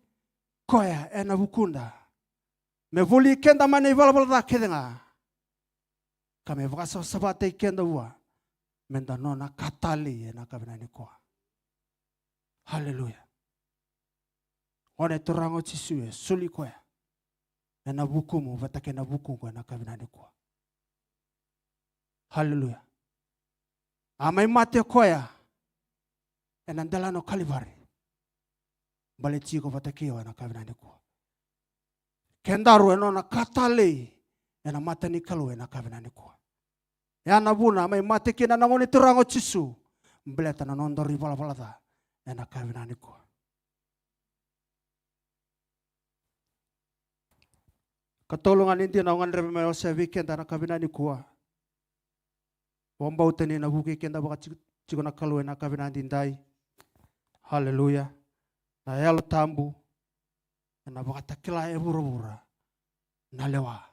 koya ena bukunda. Me vuli kenda mane vala da kedenga. Kame vasa sabate kenda wa menda nona katali na kavinani ko. Hallelujah. One torango Jesu soli koya. Na bukumu vatake na buku na kavinani kwa. Hallelujah. Amai mate koya. Na ndala no Calvary. Bale chiko vatake na kavinani kwa. Kendaru na katale na matani kalu na kavinani kwa. Ya nabuna amai mate kina na ngoni turango Jesu. Mbleta na nondori vala na kavinani kwa. Katolongan hindi na ngan rebe mayo sa weekend na kavinani kuwa. Wambau tani na buki kenda baka chiko na kalwe na kavinani dai. Hallelujah. Na yalo tambu. Na baka takila e bura. Na lewa.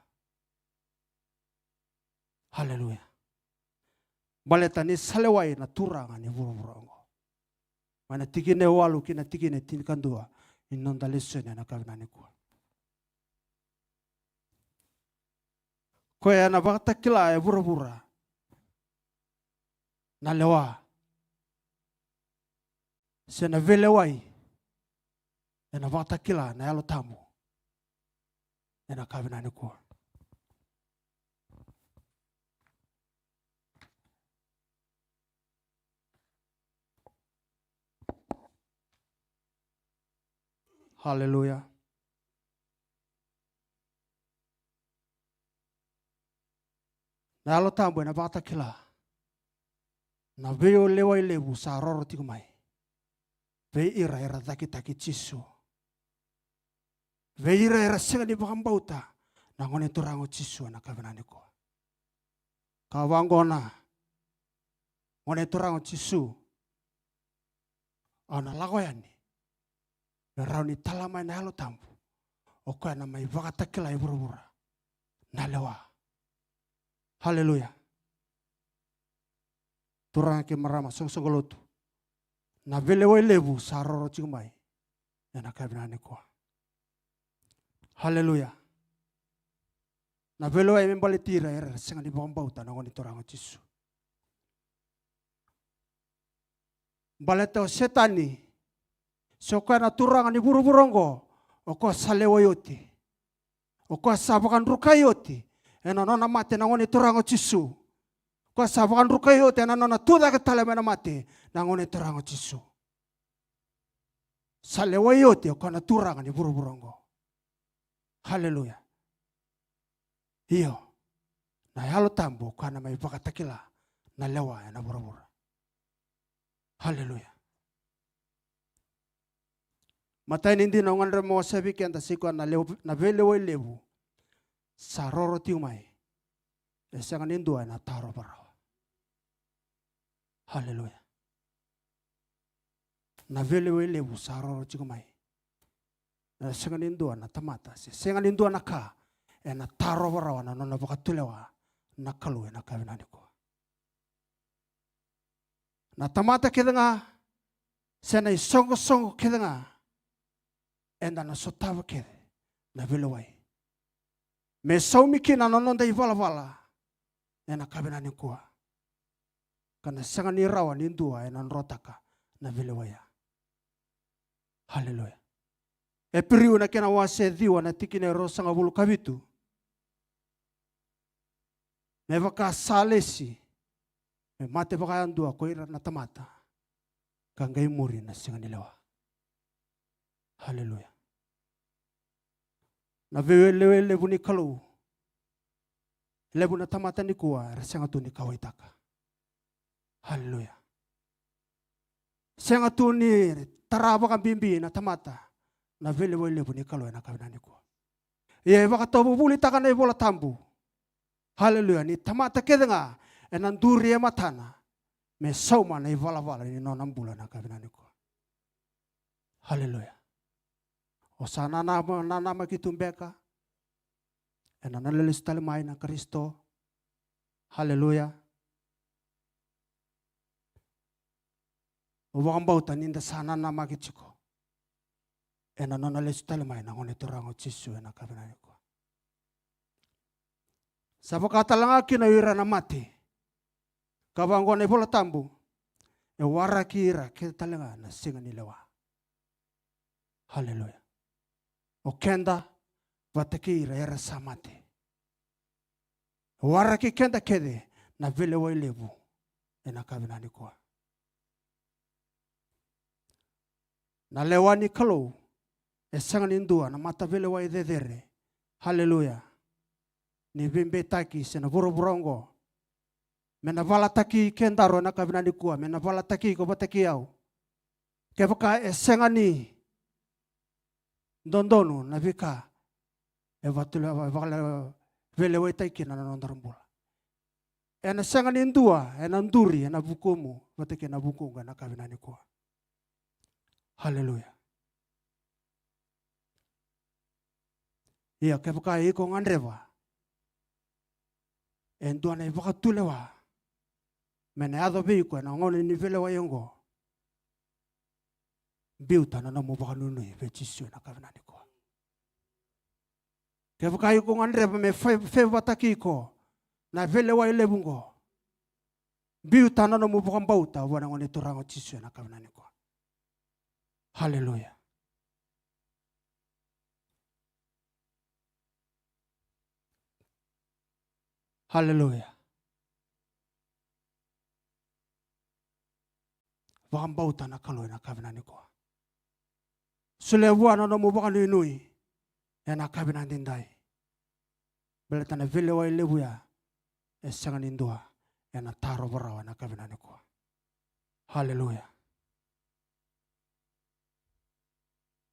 Hallelujah. Baleta ni salewai na turanga ni bura. Mana tikine walu kina tikine tinkandua. Inonda lesson na kavinani kuwa. Koya na baka takila e bura. Na lewa. Sena vele wai. Ena vata kila na yalo tamu. Ena kavina ni kua. Hallelujah. Na yalo tamu ena vata kila. Na veo lewa lebu sa roro tiku mai. Ve ira era taki chisu. Ve ira era senga di bakambauta. Na ngone turango chisu na kavenani ko. Kawangona. Ngone turango chisu. Ana lagoyani. Rauni talama na halo tambu. Okoya na mai vakatakila ibura-bura. Na lewa. Hallelujah. Turang ke marama song-songolotu. Na velewa lebu saroro chigumai. Yana kabinane ko. Hallelujah. Na velewa membali tira era senga di bauta na ngoni turang chisu. Baleta setani. Soka na turang ni buru-burongo. Oko salewa yoti. Oko sabakan ruka yoti. Ena nona mate na ngoni turang chisu. Ko sabakan ruka yoti ena nona tuda ke tala mena mate na ngoni turang chisu. Salewa yoti oko na turang ni buru-burongo. Hallelujah. Iyo. Na yalo tambo kana mai bakatakila na lewa na buru-buru. Hallelujah. Mata hindi na ngan mo sabi kaya siko na velewa lebu sa roro tiumay. Esa nganindu ay na taro paraw. Hallelujah. Na velewa lebu sa roro tiumay. Esa nganindu na tamata. Esa nganindu na ka na taro paraw na nona bakatulewa na kaluwe na kavinani ko. Na tamata kita nga sana isongo-songo kita nga enda na sotawa kede na vilawai. Me saumiki na nononda ivala-vala ena kabinani kuwa. Kana sanga ni rawa ni ndua ena nrotaka na vilawaya. Hallelujah. E piriu na kena wase diwa na tikine rosanga bulu kabitu. Me vaka salesi. Me mate vaka andua koira na tamata. Kangai muri na sanga nilawa. Hallelujah. Na vewe lebu ni kalau. Lebu na tamata ni kuwa rasanga tu ni kawaitaka. Hallelujah. Sanga tu ni taraba kan bimbi na tamata. Na vewe lebu ni kalau na kawina ni kuwa. Ye baka tobu buli taka na ibola tambu. Hallelujah. Ni tamata kedenga enanduri ya matana. Me sauma na ivala-vala ni nonambula na kawina ni kuwa. Hallelujah. O sana nama kitumbeka. Ena nalelis talimay na Kristo. Hallelujah. O wakang bauta ninda sana nama kitsuko. Ena nalelis talimay na ngoni turango chisu ena kabinani ko. Sa pakata lang akin na ira na mati. Kabanggo na ibola tambu. E wara kira kita talaga na singa nilawa. Hallelujah. O kenda vatakira era samate. Waraki kenda kede na vile wa lebu ena kabinani kwa. Na lewani kalau esanga nindua na mata vile wa idedere. Hallelujah. Ni bimbe taki sena buru-burongo. Mena vala taki kendaro na kabinani kwa. Mena vala taki ko bataki au. Kepaka esanga ni dondonu na vika evatula vakala vele wetaiki na nondarambula ena sanga nindua ena nduri ena bukumu vateke na bukunga na kavinani kwa. Hallelujah. Ia kepaka iko ngandreva endua na vakatulewa mena ado biko na ngone ni vele wa yongo biuta na namo bakanunu vechisu na kavinani ko. Kevukai ko ngandre me feva takiko na vele wa lebungo. Biuta na namo bakambauta wana ngone turango chisu na kavinani ko. Haleluya. Haleluya. Wakambauta na kalo na kavinani kwa. Sule wana no mubaka nui na kavinani ndai. Beleta na vile wa ilebu ya esanga nindua na taro barawa na kavinani kwa. Haleluya.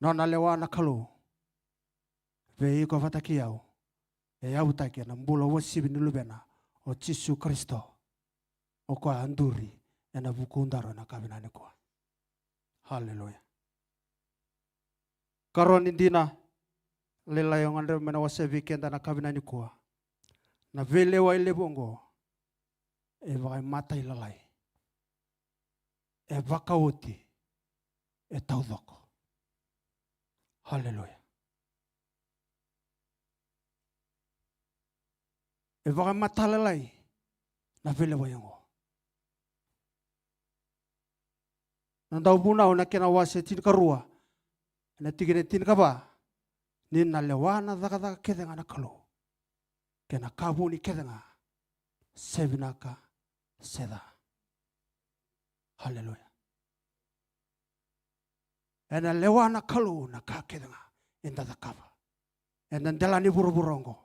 Nona lewa na kalo. Vei ko fataki yao. Ya utaki na mbula wasibi nilubena o Yesu Kristo. O kwa anduri na bukundaro na kavinani kwa. Haleluya. Karoni dina lela yung andre mena wasabi kenda na kavinani kwa. Na vile wa ile bongo e baka mata ilalai. E baka uti e taudoko. Haleluya. E baka mata lalai na vile wa yungo. Nandau bunau na kena wase tin karua. Na tigine tin kaba. Ni na lewana daga kedenga na kalo. Kena kabuni kedenga. Sebinaka seda. Haleluya. Ena lewana kalo na ka kedenga. Enda da kaba. Ena ndelani buru-burongo.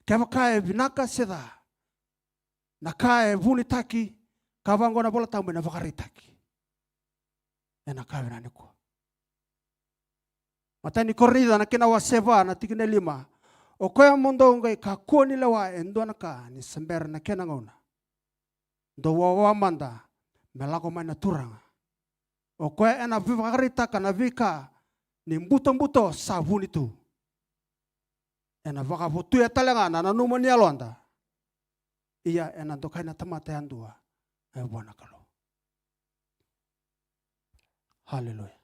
Kema kae binaka seda. Na kae buni taki. Kabango na bola tamu na vakaritaki. Ena kavinani kwa. Matani korida na kina waseva na tigine lima. O koya mundo ngai kakoni lewa endo na ka ni sember na kena ngona. Do wawa manda melako mai na turanga. O koya ena vakaritaka na vika ni mbuto sabuni tu. Ena vakabutu ya talenga na numani alonda. Iya ena dokai na tamate andua. Bwana kalo. Haleluya.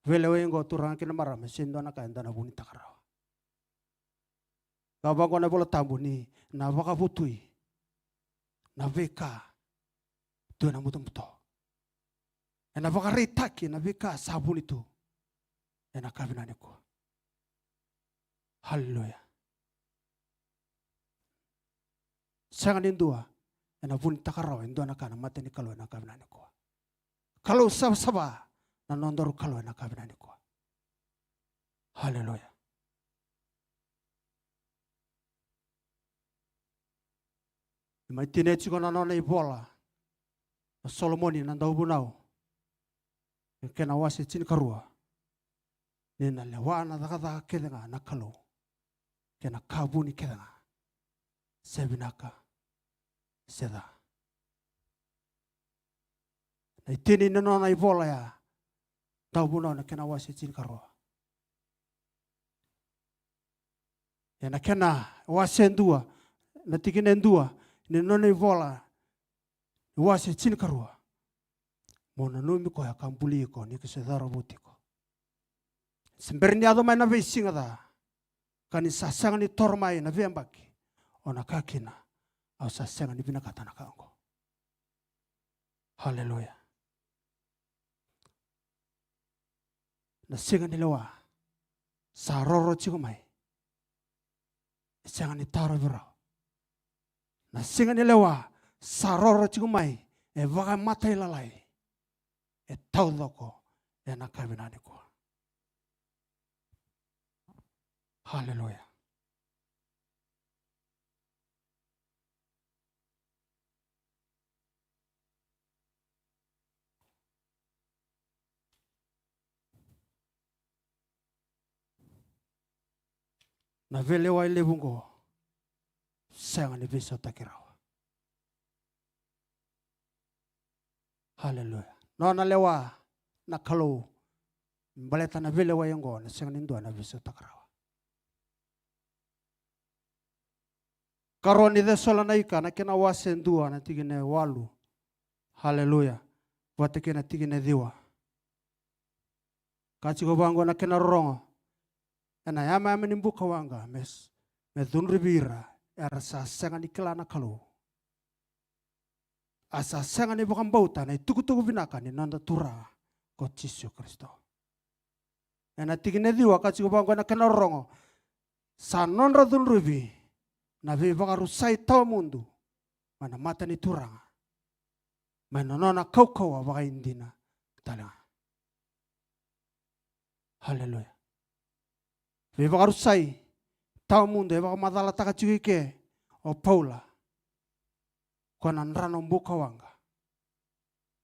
Vele wengo turang kina marame sindo na kaenda na buni takarawa. Kabango na bola tambu ni na waka butui. Na veka tu na muto. Na waka ritaki na veka sabuni tu. Na kavinani ko. Haleluya. Sangat indua. Na buni takarawa indo na kana mate ni kalo na kavinani ko. Kalau saba na nondoru kalo na kavinani ko. Haleluya. Mai tine chiko na nona ibola. Solomoni na ndau bunau. Kena wasi chin karua. Nina lewana daga kedenga na kalo. Kena kabuni kedenga. Sebinaka. Seda. Na itini nino na ibola ya. Taubuna na kena wasi chin karua. Ya na kena wasi endua. Na tikine endua. Nino na ibola. Wasi chin karua. Mona numi ko ya kampuli ko. Ni kisedara buti ko. Semberni ado mai na vesinga da. Kani sasanga ni tormai na vembaki. Ona kakina. Au sasanga ni binakata na kango. Haleluya. Na singa ni lewa. Sa roro chiko mai. Singa ni taro vira. Na singa ni lewa. Sa roro chiko mai. E waka mata ilalai. E taudoko. E nakabinani ko. Haleluya. Na vele wa ile bungo. Sanga ni visa takirawa. Haleluya. No na lewa na kalo. Mbaleta na vele wa yengo na sanga nindua na visa takirawa. Karoni de sola na ika na kena wase ndua na tigine walu. Haleluya. Wate kena tigine diwa. Kachiko bango na kena rongo. Ena yama yama nimbuka wanga. Me dhunribira. Era sa senga nikila na kalu. asa senga ni bakang bauta na tuku binaka ni nanda tura ko Yesu Kristo. Ena tigine diwa ka chigo bangko na kenorongo sa nonra dun rubi na vi baka rusai tau mundu mana mata ni turanga mana nona kau baka indina talanga. Haleluya. Vi baka rusai tau mundu e baka madala taka chigo ke o Paula kona nrano mbuka wanga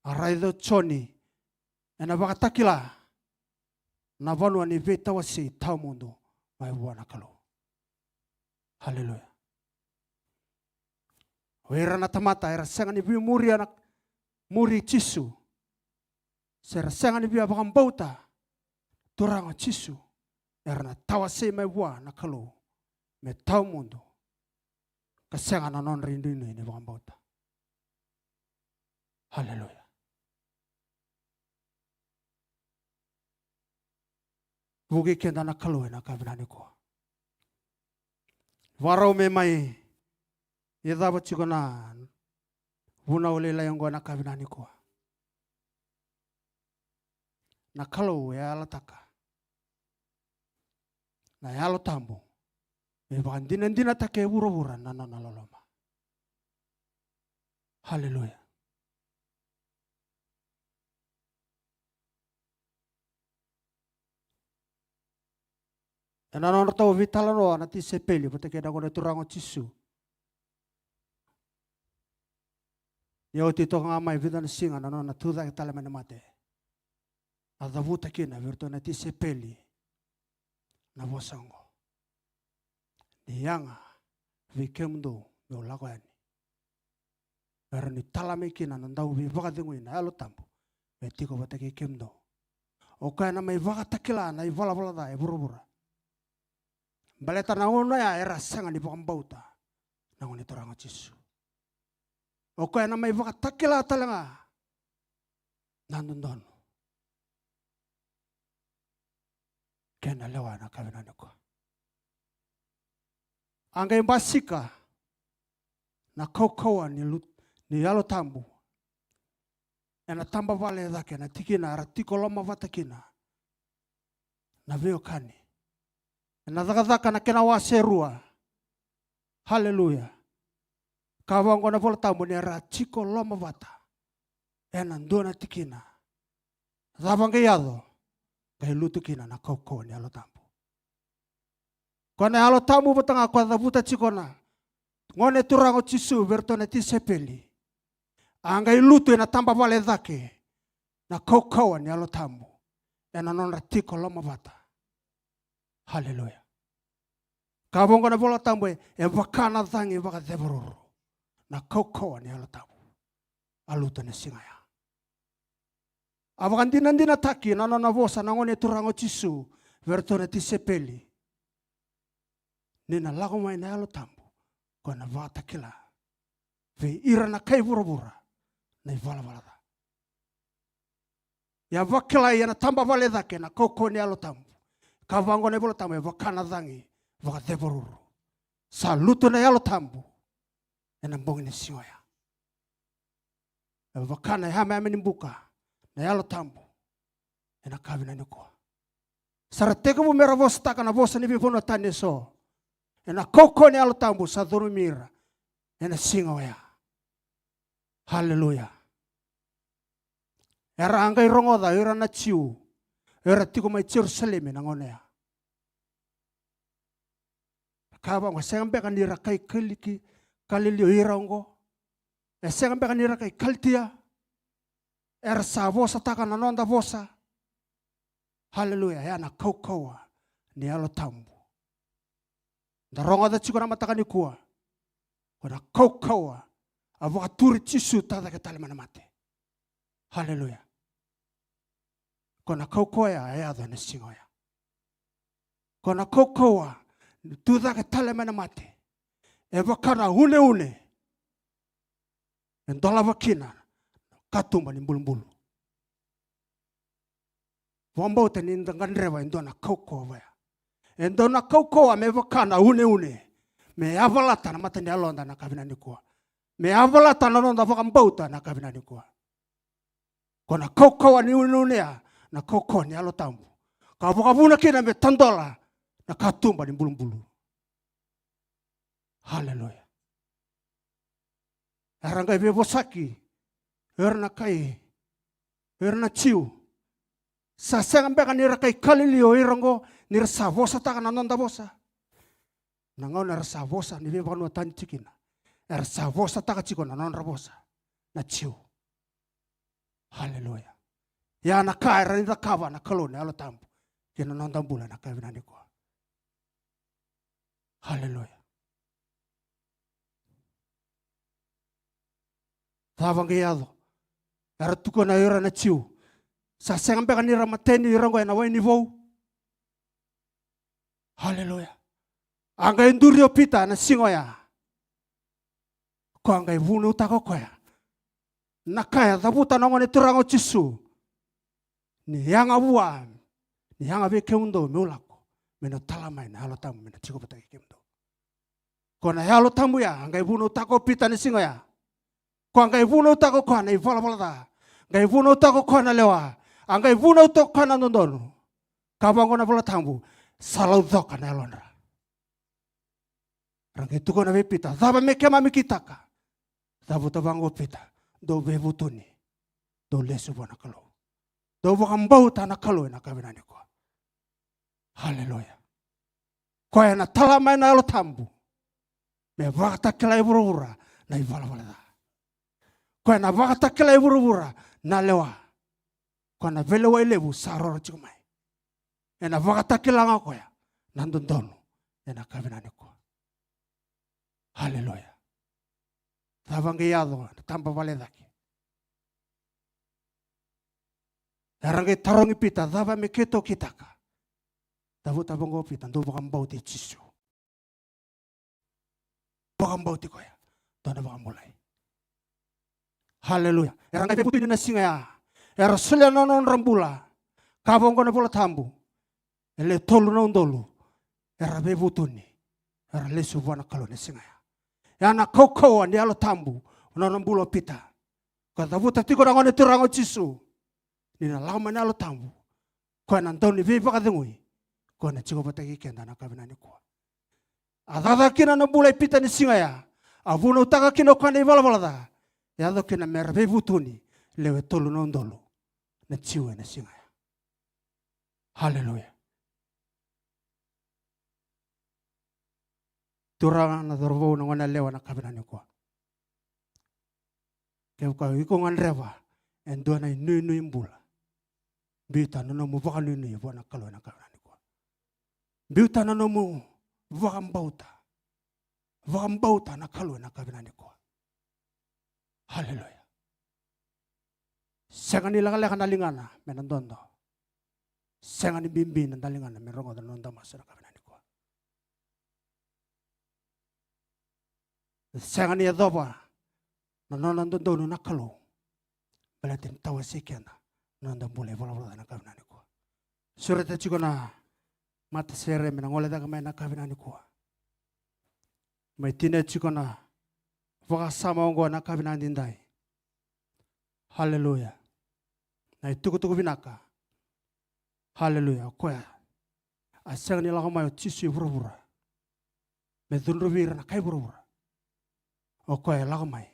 araido choni ena baka takila na vanua ni veta wasi tau mundu mai wana kalo. Haleluya. Wera na tamata era senga ni bi muri anak muri Yesu. Sera senga ni bi abang bauta turang Yesu. Era na tawasi mai wana kalo me tau mundu. Kasenga na non rindu ini abang bauta. Haleluya. Bugi kenda na kalo na kabinani ko. Warau me mai ida bachiko na vuna ole la yongo na kabinani ko. Na kalo ya alataka. Na ya alo tambo. Me bandina take bura na loloma. Haleluya. Ena non tau vitala roa na ti sepeli pote keda kone turango Yesu. Yo ti toka mai vidan singa na non tuda ke tala mena mate. Ada vuta kina virto na ti sepeli na vosango. Nianga vikemdo no lagani. Era ni tala me kina na ndau vi vaga dengu ina alo tambo. Betiko pote ke kemdo. Oka na mai vaga takila na ivala da e buru. Baleta na ona ya era sanga ni bakang bauta na ngoni toranga Yesu. Oko na mai baka takila talanga nandon. Kena lewa na kabinane ko. Angay basika na kaukawa ni yalo tambu. Ena tamba vale dake na tikina aratiko loma vatakina. Na veo kani. Na zakazaka na kena waserua. Haleluya. Kawango na vola tambo ni ara chiko loma vata. Ena ndona tikina. Zavange yado. Kai lutu kina na koko ni alo tambo. Kone alo tambo batanga kwa dhavuta chiko na. Ngone turango Yesu vertone ti sepeli. Angai lutu na tamba vale dhake. Na koko ni alo tambo. Ena nona tiko loma vata. Haleluya. Kabongo na vola tambo e wakana dhangi waka devororo. Na kaukawa ni alo tambo. Aluta na singaya. Awakan dinandina taki na nona vosa na ngone turango Yesu vertone ti sepeli. Nina lago mai na alo tambo. Kona vata kila. Ve ira na kai vura. Na ivala da. Ya wakila ya na tamba vale dhake na kaukawa ni alo tambo. Kavango ne vola tambo wakana dhangi waka devororo. Saluto na yalo tambo. Ena mbongi ni siwaya. Wakana ya hame nimbuka. Na yalo tambo. Ena kavina niko. Sarateka mo mera vosa taka na vosa ni vivono tane so. Ena koko ni yalo tambo sa dhurumira. Ena singawaya. Haleluya. Era angai rongoda. Era na chiu. Era tiko mai Jerusalem na ngonea. Kaba ngo sengambe kanira kai kalilio irango. Sengambe kanira kai kaltia. Era sa vosa taka na nonda vosa. Haleluya. Ya na kaukawa ni alo tambo. Da rongoda chiko na mataka ni kuwa. Kuna kaukawa. Avoka turi Yesu tada ke tale mana mate. Haleluya. Kona kaukoa ya adha singoya. Kona kaukoa tuda ke tale mana mate. Eva kana une. Endola vakina katumba ni mbulu. Wambao tani ndangandrewa endona kaukoa vaya. Endona kaukoa me vakana une. Me avalata na matani alonda na kabina nikua. Me avala tanano na vakambauta na kavinani kua. Kona koko ni ununea na koko ni alo tambu. Ka vakavuna kina me tandola na katumba ni bulu-bulu. Haleluya. Aranga ibe bosaki. Erna kai. Erna ciu. Sasang ambeka nira kai kalilio irango nira savosa taka nanonda bosa. Nangau nira savosa ni beba no tan cikina. Era savosa taka ciko nanonda bosa. Na ciu. Haleluya. Ya na kai ranida kava na kalone alo tambu. Kina nanonda bula na kai vinani kwa. Haleluya. Thavangiado. Era tuko na ira na ciu. Sa sengambe kanira mateni irango na waini vou. Haleluya. Anga indurio pita na singoya. Ko anga ivunu utako koya. Nakaya dhabuta nangone turango chisu. Ni yanga bua. Ni yanga veke undo meulako. Meno talamai na halo tamu meno chiko pataki kemdo. Ko na halo tamu ya anga ivunu utako pita na singoya. Ko anga ivunu utako koa na ivala valada. Anga ivunu utako koa na lewa. Anga ivuna utako koa na nondono. Kabango na vala tambu. Salau dhoka na elonra. Rangi tuko na vipita. Dhaba meke mami kitaka. Dhabu tabango pita. Do bebutuni. Do lesu wana kalo. Do wakambauta na kalo na kavinani kwa. Haleluya. Kwa ya na talamai na elo tambu. Me wakata kila iburubura na ivala valada. Kwa ya na wakata kila iburubura na lewa. Kwa na vele wa ilebu saroro chikumai. Ena wakata kila nga kwa ya. Nandondono. Ena kavinani kwa. Haleluya. Thavangiado tamba valedaki. Erangi tarongi pita dhava meketo kitaka. Dhavu tabongo pita ndo wakambauti chisu. Wakambauti koya. Dona wakamulai. Haleluya. Erangi peputu dina singa ya. Era sulia nonon rambula. Kabongo na bola tambu. Ele tolu na undolu. Era bebutuni. Era lesu wana kalo na singa ya. Yana koko ni alo tambu. Nonon bulo pita. Kata vuta tiko rangone turango chisu. Nina lama ni alo tambu. Kwa nantoni vipa kadengui. Kwa na chiko pataki kenda na kavinani kwa. Adada kina na bula pita ni singa ya. Avuna utaka kino kwa na ivala valada. Yado kina mera bebutuni. Lewe tolu na undolu. Na chiwe na singa ya. Haleluya. Turanga na dorvo na wana lewa na kavinani kwa. Kaya iko nganreva. Endo na nui mbula. Bita na mu vaka nui wana kalo na kavinani kwa. Bita na mu vaka mbauta. Vaka mbauta na kalo na kavinani kwa. Haleluya. Sengani lakaleka na lingana. Menandondo. Sengani bimbi na lingana. Merongo na nonda masa na kavinani kwa. Sengani ya doba. Na nonandondo na kalo. Balatin tawa sikena. Nonda bule vala na kavinani kwa. Surata chiko na mata sere menangole daga mai na kavinani kwa. Mai tine chiko na vaka sama ongo na kavinani ndai. Haleluya. Na ituku vinaka. Haleluya. Kwa asang nila kamayo chisu burubura. Me dhunru vira na kai burubura. O kwa lakamay.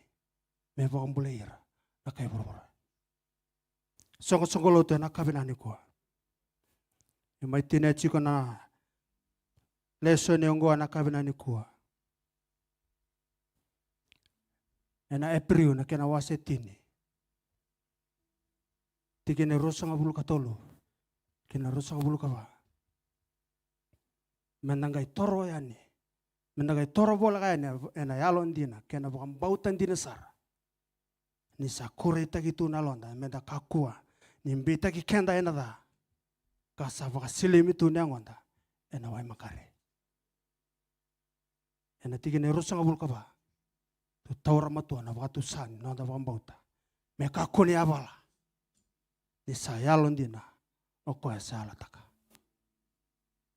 Me vakambule ira na kai burubura. Songo loto na kavinani kwa. May tinechi ko na lesson yung na kavinani kwa. Na April na kinawase tini. Ti kinerusa nga bulu katolo. Kinerusa nga bulu kawa. Menangay toro yani. Menangay toro bola kaya na yalon dina. Kena bukang bautan dina sara. Ni sakure tagitu nalonda. Menda kakua. Nimbita ki kenda ena da. Kasa baka silimi tu nyangonda. Ena wai makare. Ena ti kinerusa nga bulu kawa. Tu taura matua na baka tu sani. Nonda bukang bauta. Me kakuni abala. Ni sayalon dina. Oko ya sayala taka.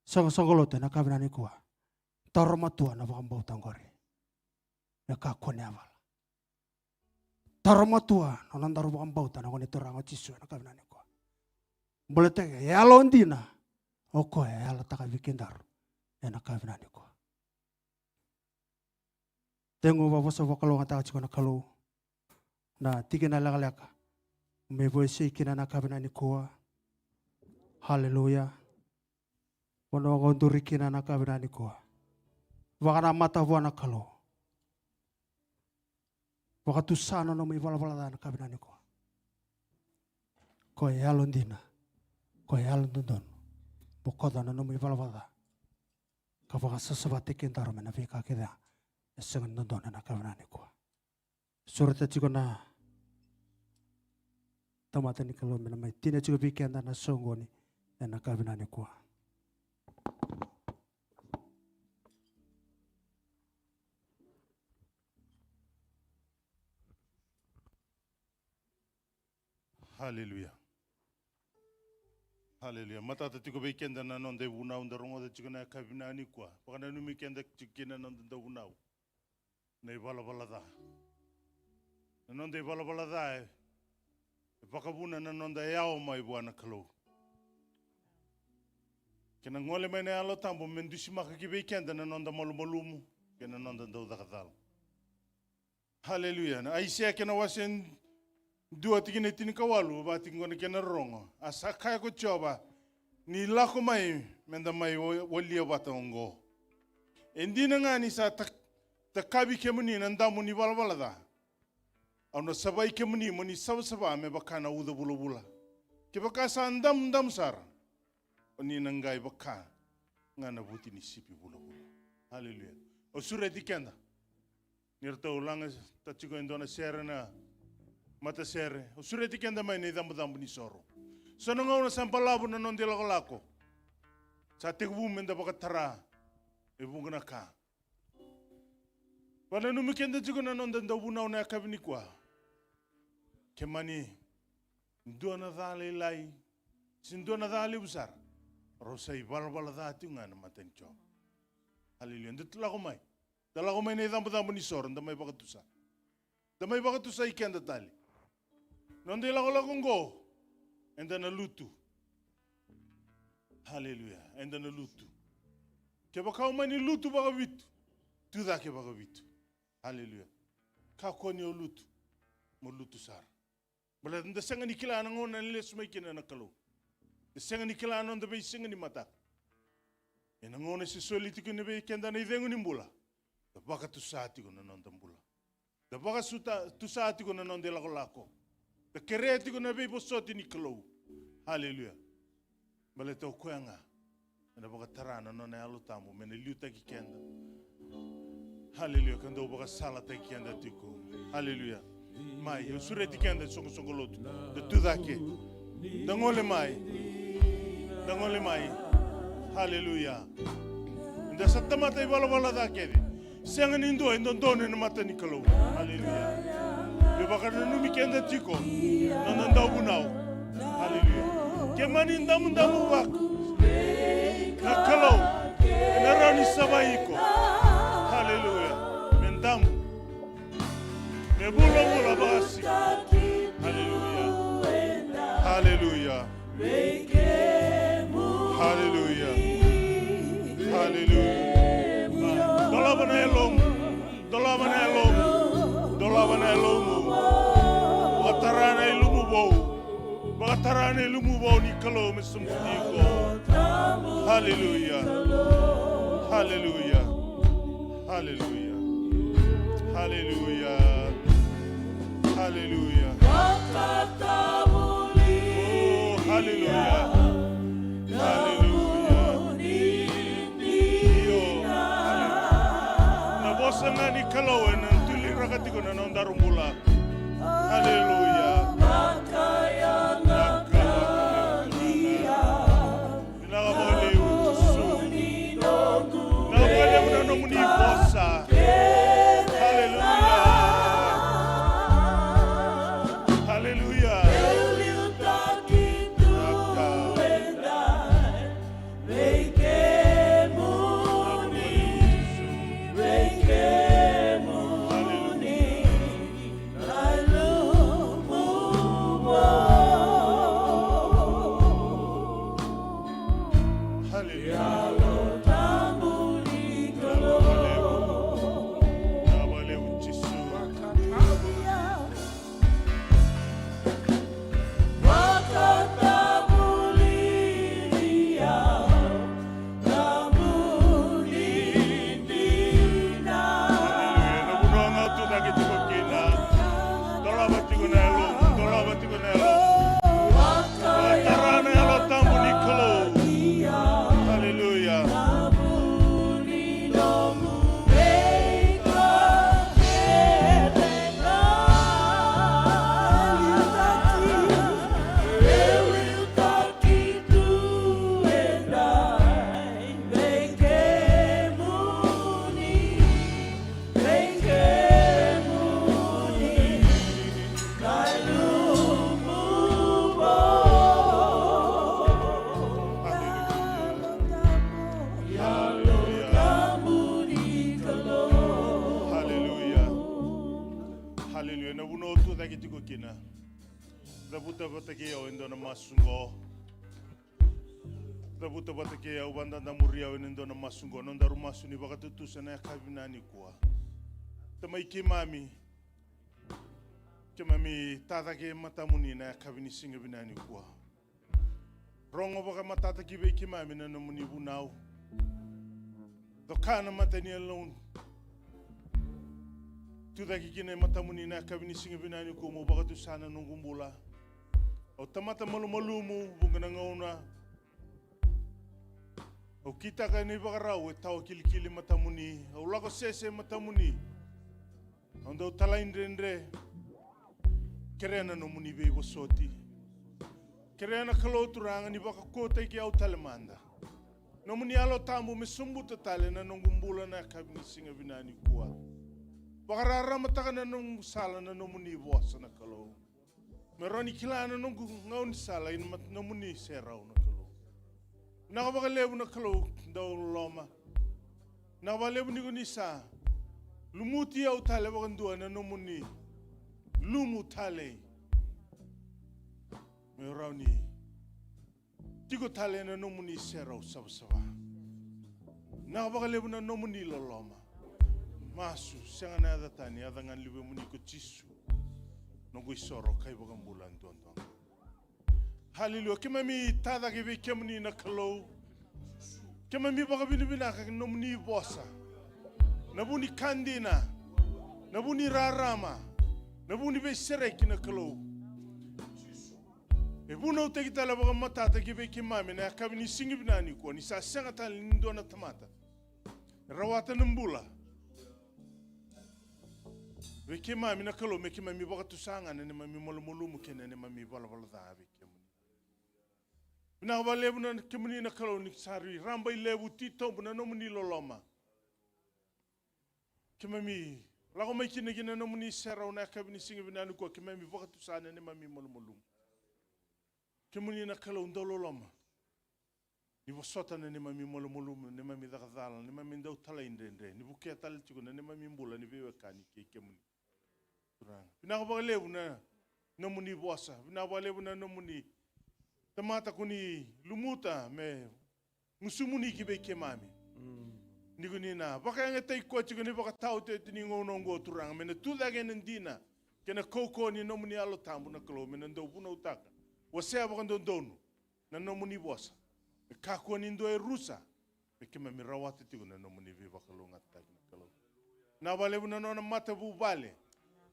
Songo lote na kavinani kuwa. Taura matua na bukang bauta ngori. Me kakuni abala. Taramatua, nonandaru bambauta na koni turanga Jisu na kabinani ko. Boleh tege, ya londina, oko ya la taka vikindaru, na kabinani ko. Tengo babosa bakalo ngata chiko na kalu, na tiki na lagalaka, me voice kina na kabinani ko. Haleluya. Wano ngonduri kina na kabinani ko. Wakana mata wana kalu. Wakatu sana no may wala na kabinani ko. Ko ya londina. Ko ya london. Bukoda na no may wala. Kapag sasabati kintaro me na fika kida. Esengan london na kabinani ko. Surata chiko na tamata ni kalo me na may tina chiko bikenda na songoni na kabinani ko. Haleluya. Haleluya. Matata tiko weekend na nonde una unda rongo de tiko na kabina ni kwa. Pakana nu weekend tikina nonde una. Nei bala da. Nonde bala da. Pakabuna na nonde yao mai buana kalo. Kena ngole mai na alo tambo mendusi maka ki weekend na nonde malumu. Kena nonde da kadal. Haleluya. Na aisia kena wasen dua tigine tini kawalu ba tingone kena rongo asaka ko choba ni lako mai menda mai wolia batongo endina ngani sa takabi kemuni nandamu ni balabala da ono sabai kemuni moni saba me bakana uda bulubula ke bakasa ndam sar oni nangai bakka ngana buti ni sipi bulubula. Haleluya. Osure dikenda nirta ulanga tachiko indona serena mata sere, usure tikenda mai nei dambu ni soro. Sono ngona sampalabu na non dilo lako. Sa tikbu menda bakatara e bungana ka. Wana no mikenda jigo na non danda buna na kabini kwa. Kemani ndona dale lai, sindona dale usar. Rosai balbala dati ngana matencho. Haleluya. Nditlago mai. Dalago mai nei dambu ni soro, ndamai bakatusa. Damai bakatusa ikenda tali. Nonde lago ngo, enda na lutu. Haleluya, enda na lutu. Ke bakau mani lutu baga vitu, tuda ke baga vitu. Haleluya. Ka koni o lutu, mo lutu sar. Bala nda senga ni kila ngona le sumai kina na kalo. De senga ni kila nonda be senga ni mata. Ena ngona se soliti kene be kenda na idengu ni mbula. Da baka tu saati ko na nonda mbula. Da baka tu saati ko na nonde lako. Da kereti ko na be posoti ni kalo. Haleluya. Bale to kuanga. Na baka tarana no na alu tamu mena liuta ki kenda. Haleluya kando baka sala ta ki kenda tiko. Haleluya. Mai usure ti kenda songo lotu. Da tudake. Da ngole mai. Da ngole mai. Haleluya. Da satamata I bala da kedi. Senga nindo indondone na mata ni kalo. Haleluya. Yo baka numi kenda tiko. Nanda bunau. Haleluya. Kemani ndamu bak. Na kalo. Na rani sabaiko. Haleluya. Mendamu. Me bula basi. Haleluya. Haleluya. Haleluya. Haleluya. Dolabana elom. Watarana ilumu bo ni kalo mesumtiko. Haleluya. Haleluya. Haleluya. Haleluya. Haleluya. Oh, haleluya. Haleluya. Na bosa ngani kalo na tulira katiko na nondarumbula. Haleluya. Hallelujah. tiko kina. Dabuta batake au indona masungo. Dabuta batake au banda damuria au indona masungo. Nondaru masuni bakatutu sana kabinani kuwa. Tamai kimami. Kimami tatake matamuni na kabini singa binani kuwa. Rongo baka matata kibe kimami na namuni bunau. Dokana matani alone. Tudaki kine matamuni na kabini singa binani kuwa mo bakatu sana nungumbula. O tamata malumalumu bungana ngauna. O kita ka ni bakarau e tau kilikili matamuni. O lako sese matamuni. Ondo talaindrendre. Kerena no muni be wasoti. Kerena kaloturanga ni baka kota ki au talemanda. No muni alo tambu me sumbuta tale na nungumbula na kabini singa binani kuwa. Bakarara mataka na nung sala na no muni wasa na kalo. Meroni kilana nungu ngaun sala in mat no muni serau na kalo. Nakabaka lebu na kalo daw loma. Nakabaka lebu ni kunisa. Lumuti au tale bakandua na no muni. Lumu tale. Meroni. Tiko tale na no muni serau sabasaba. Nakabaka lebu na no muni loloma. Masu sanga ada tani ada ngan libe muni ko chisu. Nongo isoro kai boga mbulan dondo. Hallelujah. Kemami tada kibe kemuni na kalo. Kemami boga binibina ka nomuni bosa. Nabuni kandina. Nabuni rarama. Nabuni be sereki na kalo. E buno te kitala boga matata kibe kimami na kabini singibina ni ko ni sa sanga tal ndona tamata. Rawata nambula. Weke mami na kalo meke mami baka tusanga na ne mami molomolo mukene ne mami bala da weke muni. Bina ba lebu na kemuni na kalo ni sari ramba lebu tito buna no muni loloma. Kemami la ko mai kine kine no muni sera na kabini singa bina ko kemami baka tusanga ne mami molomolo. Kemuni na kalo ndololoma. Ni bosota ne mami molomolo ne mami da dala ne mami ndau tala indende ni buke tal tiko ne mami mbula ni bewe kani ke kemuni. Bina ko lebu na nomuni bosa, bina ko lebu na nomuni tamata kuni lumuta me ngusumuni kibe kemami. Ni kuni na baka ngata ko tiko ni baka taute ni ngonongo turang me na tuda genendina kena koko ni nomuni alo tambu na klo me ndo buna utaka. Wase baka ndonu na nomuni bosa. Kako ni ndo e rusa. Me kemami rawati tiko na nomuni viva kalo ngata na kalo. Na balebu na nona mata bu bale.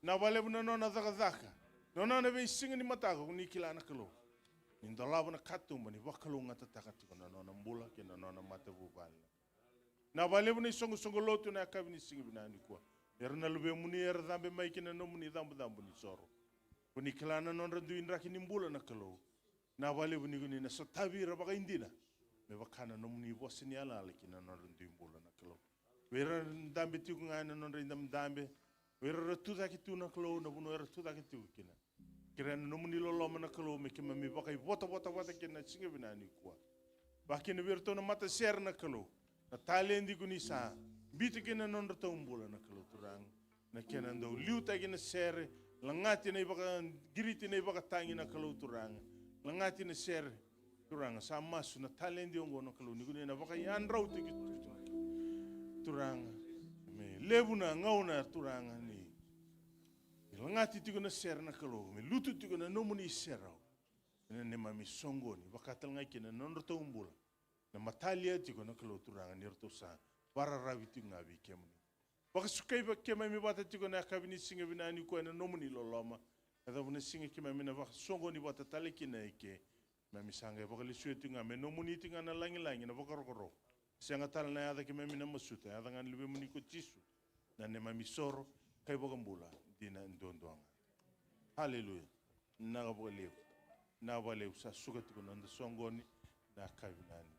Na wale buna nona zaka. Nona be singa ni mataka kuni kila na kalo. Ni ndolabo na katumba ni wakalo ngata takati na nona mbula kina nona mata bubala. Na wale buna songo lotu na kabini singa binani kwa. Erna lube muni zambe mai kina no muni zambu ni soro. Kuni kila na nona duin raki ni mbula na kalo. Na wale buni kuni na sotabira baka indina. Me wakana no muni bosi ni ala kina nona duin mbula na kalo. Wera dambe tiku ngana nona indam dambe. Wera tuda ki tu na kalo na buno wera tuda ki tu kina. Kira no muni loloma na kalo me kima mi baka bota kina singa binani kwa. Baki na wera na mata ser na kalo. Na talendi kuni sa. Biti kina non rata umbula na kalo turang. Na kina ndo liuta kina ser. Langati na ibaka giriti na ibaka tangi na kalo turang. Langati na ser turang sa masu na talendi ongo na kalo. Nikuni na baka yandrau tiki turang. Me lebu na ngauna turanga ni. Langati tiko na ser na kalo. Me lutu tiko na nomuni serau. Ne mami songo ni bakatal ngai kina nonrto umbula. Na matalia tiko na kalo turanga ni rto sa. Para ravi tiko ngabi kemuni. Baka sukai ba kemami bata tiko na kabini singa binani ko na nomuni loloma. Ada bune singa kemami na baka songo ni bata tale kina ike. Mami sanga baka lisue tiko ngame nomuni tiko na langi na baka rokoro. Sianga tal na ada kemami na masuta. Ada ngan libe muni ko chisu. Na ne mami soro kai baka mbula. Dina ndondoanga. Hallelujah. Na bole. Na bole sa sugati ko nanda songoni na kabinani.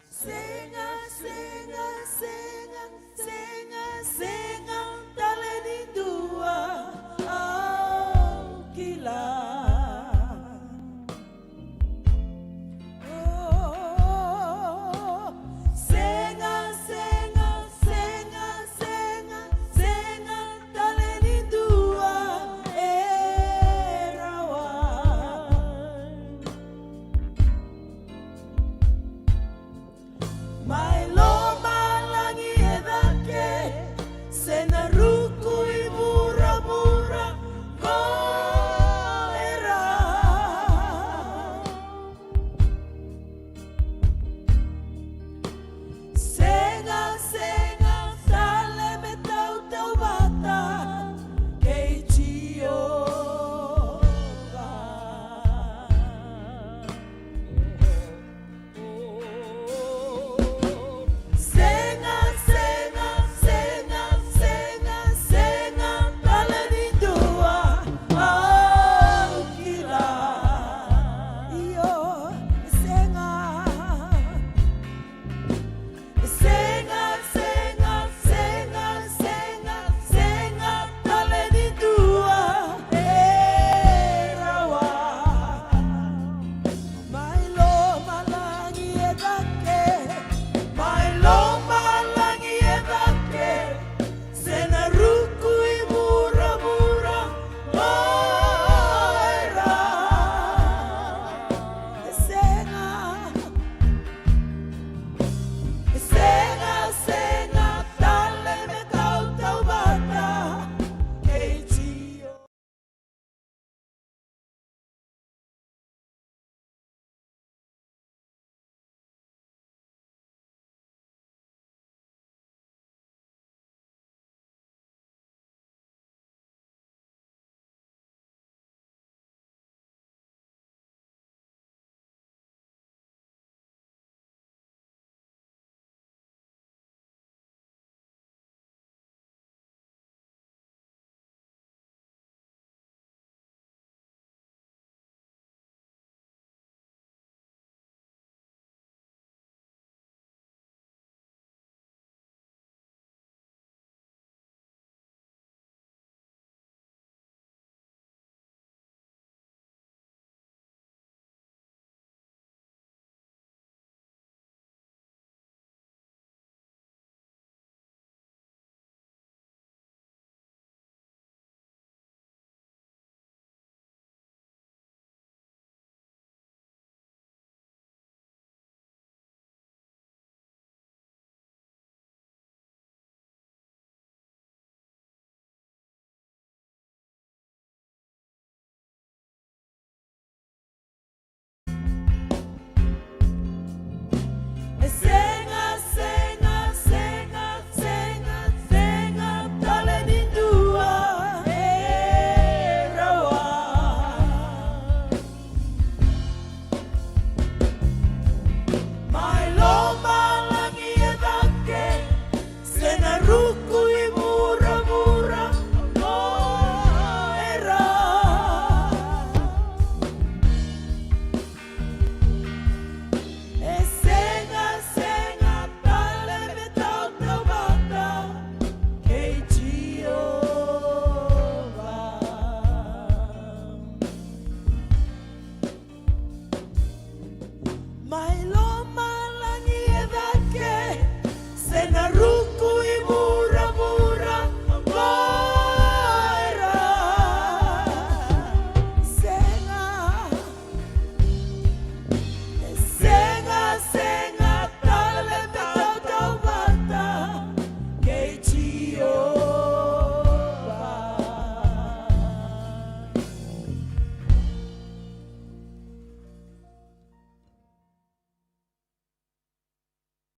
Sing, sing.